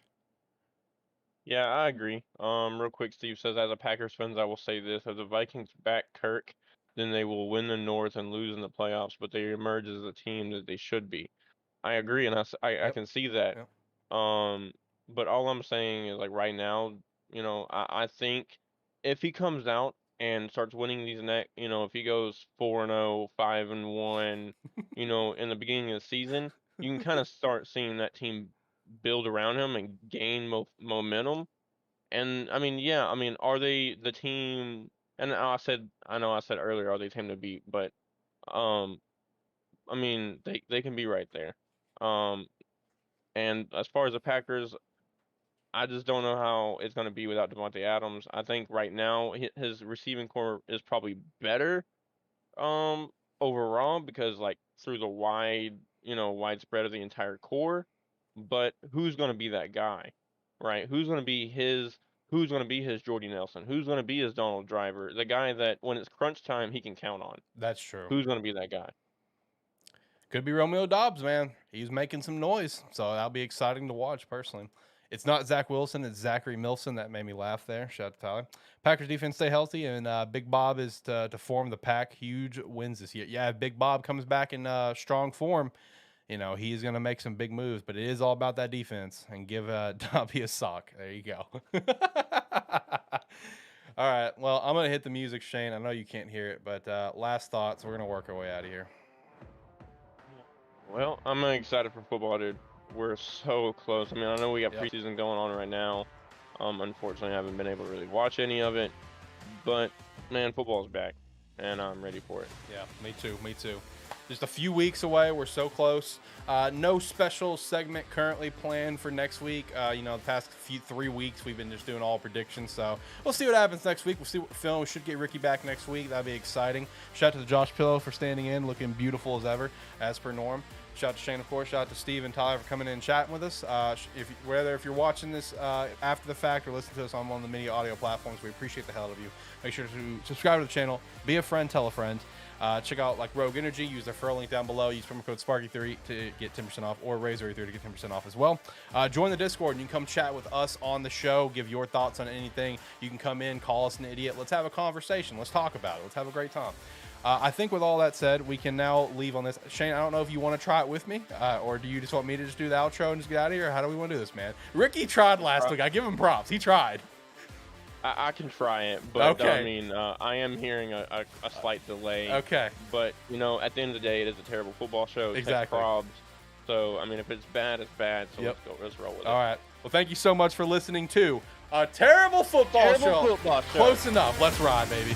Yeah, I agree. Real quick, Steve says, as a Packers fan, I will say this: if the Vikings back Kirk, then they will win the North and lose in the playoffs, but they emerge as a team that they should be. I agree, and I can see that. Yep. But all I'm saying is, like, right now, I think if he comes out and starts winning these if he goes 4-0, 5-1, in the beginning of the season, you can kind of start seeing that team build around him and gain momentum. And I mean, yeah, I mean, are they the team? And I know I said earlier, are they the team to beat? But um, I mean, they can be right there. And as far as the Packers, I just don't know how it's going to be without Devontae Adams. I think right now his receiving core is probably better overall because like through the widespread of the entire core, but who's going to be that guy, right? Who's going to be his Jordy Nelson? Who's going to be his Donald Driver? The guy that when it's crunch time he can count on. That's true. Who's going to be that guy? Could be Romeo Dobbs, man. He's making some noise, so that'll be exciting to watch personally. It's not Zach Wilson, it's Zachary Milson. That made me laugh there. Shout out to Tyler. Packers defense stay healthy, and Big Bob is to form the pack. Huge wins this year. Yeah, if Big Bob comes back in strong form, you know, he's going to make some big moves, but it is all about that defense. And give Dobby a sock. There you go. All right, well, I'm going to hit the music, Shane. I know you can't hear it, but last thoughts. We're going to work our way out of here. Well, I'm excited for football, dude. We're so close. I mean, I know we got preseason going on right now. Unfortunately, I haven't been able to really watch any of it. But, man, football's back, and I'm ready for it. Yeah, me too. Me too. Just a few weeks away. We're so close. No special segment currently planned for next week. You know, the past 3 weeks, we've been just doing all predictions. So we'll see what happens next week. We'll see what we're feeling. We should get Ricky back next week. That'd be exciting. Shout out to Josh Pillow for standing in, looking beautiful as ever, as per norm. Shout out to Shane, of course. Shout out to Steve and Tyler for coming in and chatting with us. Whether if you're watching this after the fact or listening to us on one of the many audio platforms, we appreciate the hell out of you. Make sure to subscribe to the channel, be a friend, tell a friend. Check out like Rogue Energy. Use their referral link down below. Use promo code SparkE3 to get 10% off, or Razor3 to get 10% off as well. Join the Discord and you can come chat with us on the show. Give your thoughts on anything. You can come in, call us an idiot. Let's have a conversation. Let's talk about it. Let's have a great time. I think with all that said, we can now leave on this. Shane, I don't know if you want to try it with me, or do you just want me to just do the outro and just get out of here? Or how do we want to do this, man? Ricky tried last week. I give him props. He tried. I can try it, but okay. I mean, I am hearing a slight delay. Okay. But, you know, at the end of the day, it is a terrible football show. Exactly. Probs. So, I mean, if it's bad, it's bad. So Yep. let's roll with it. All right. Well, thank you so much for listening to a terrible football show. Football show. Close enough. Let's ride, baby.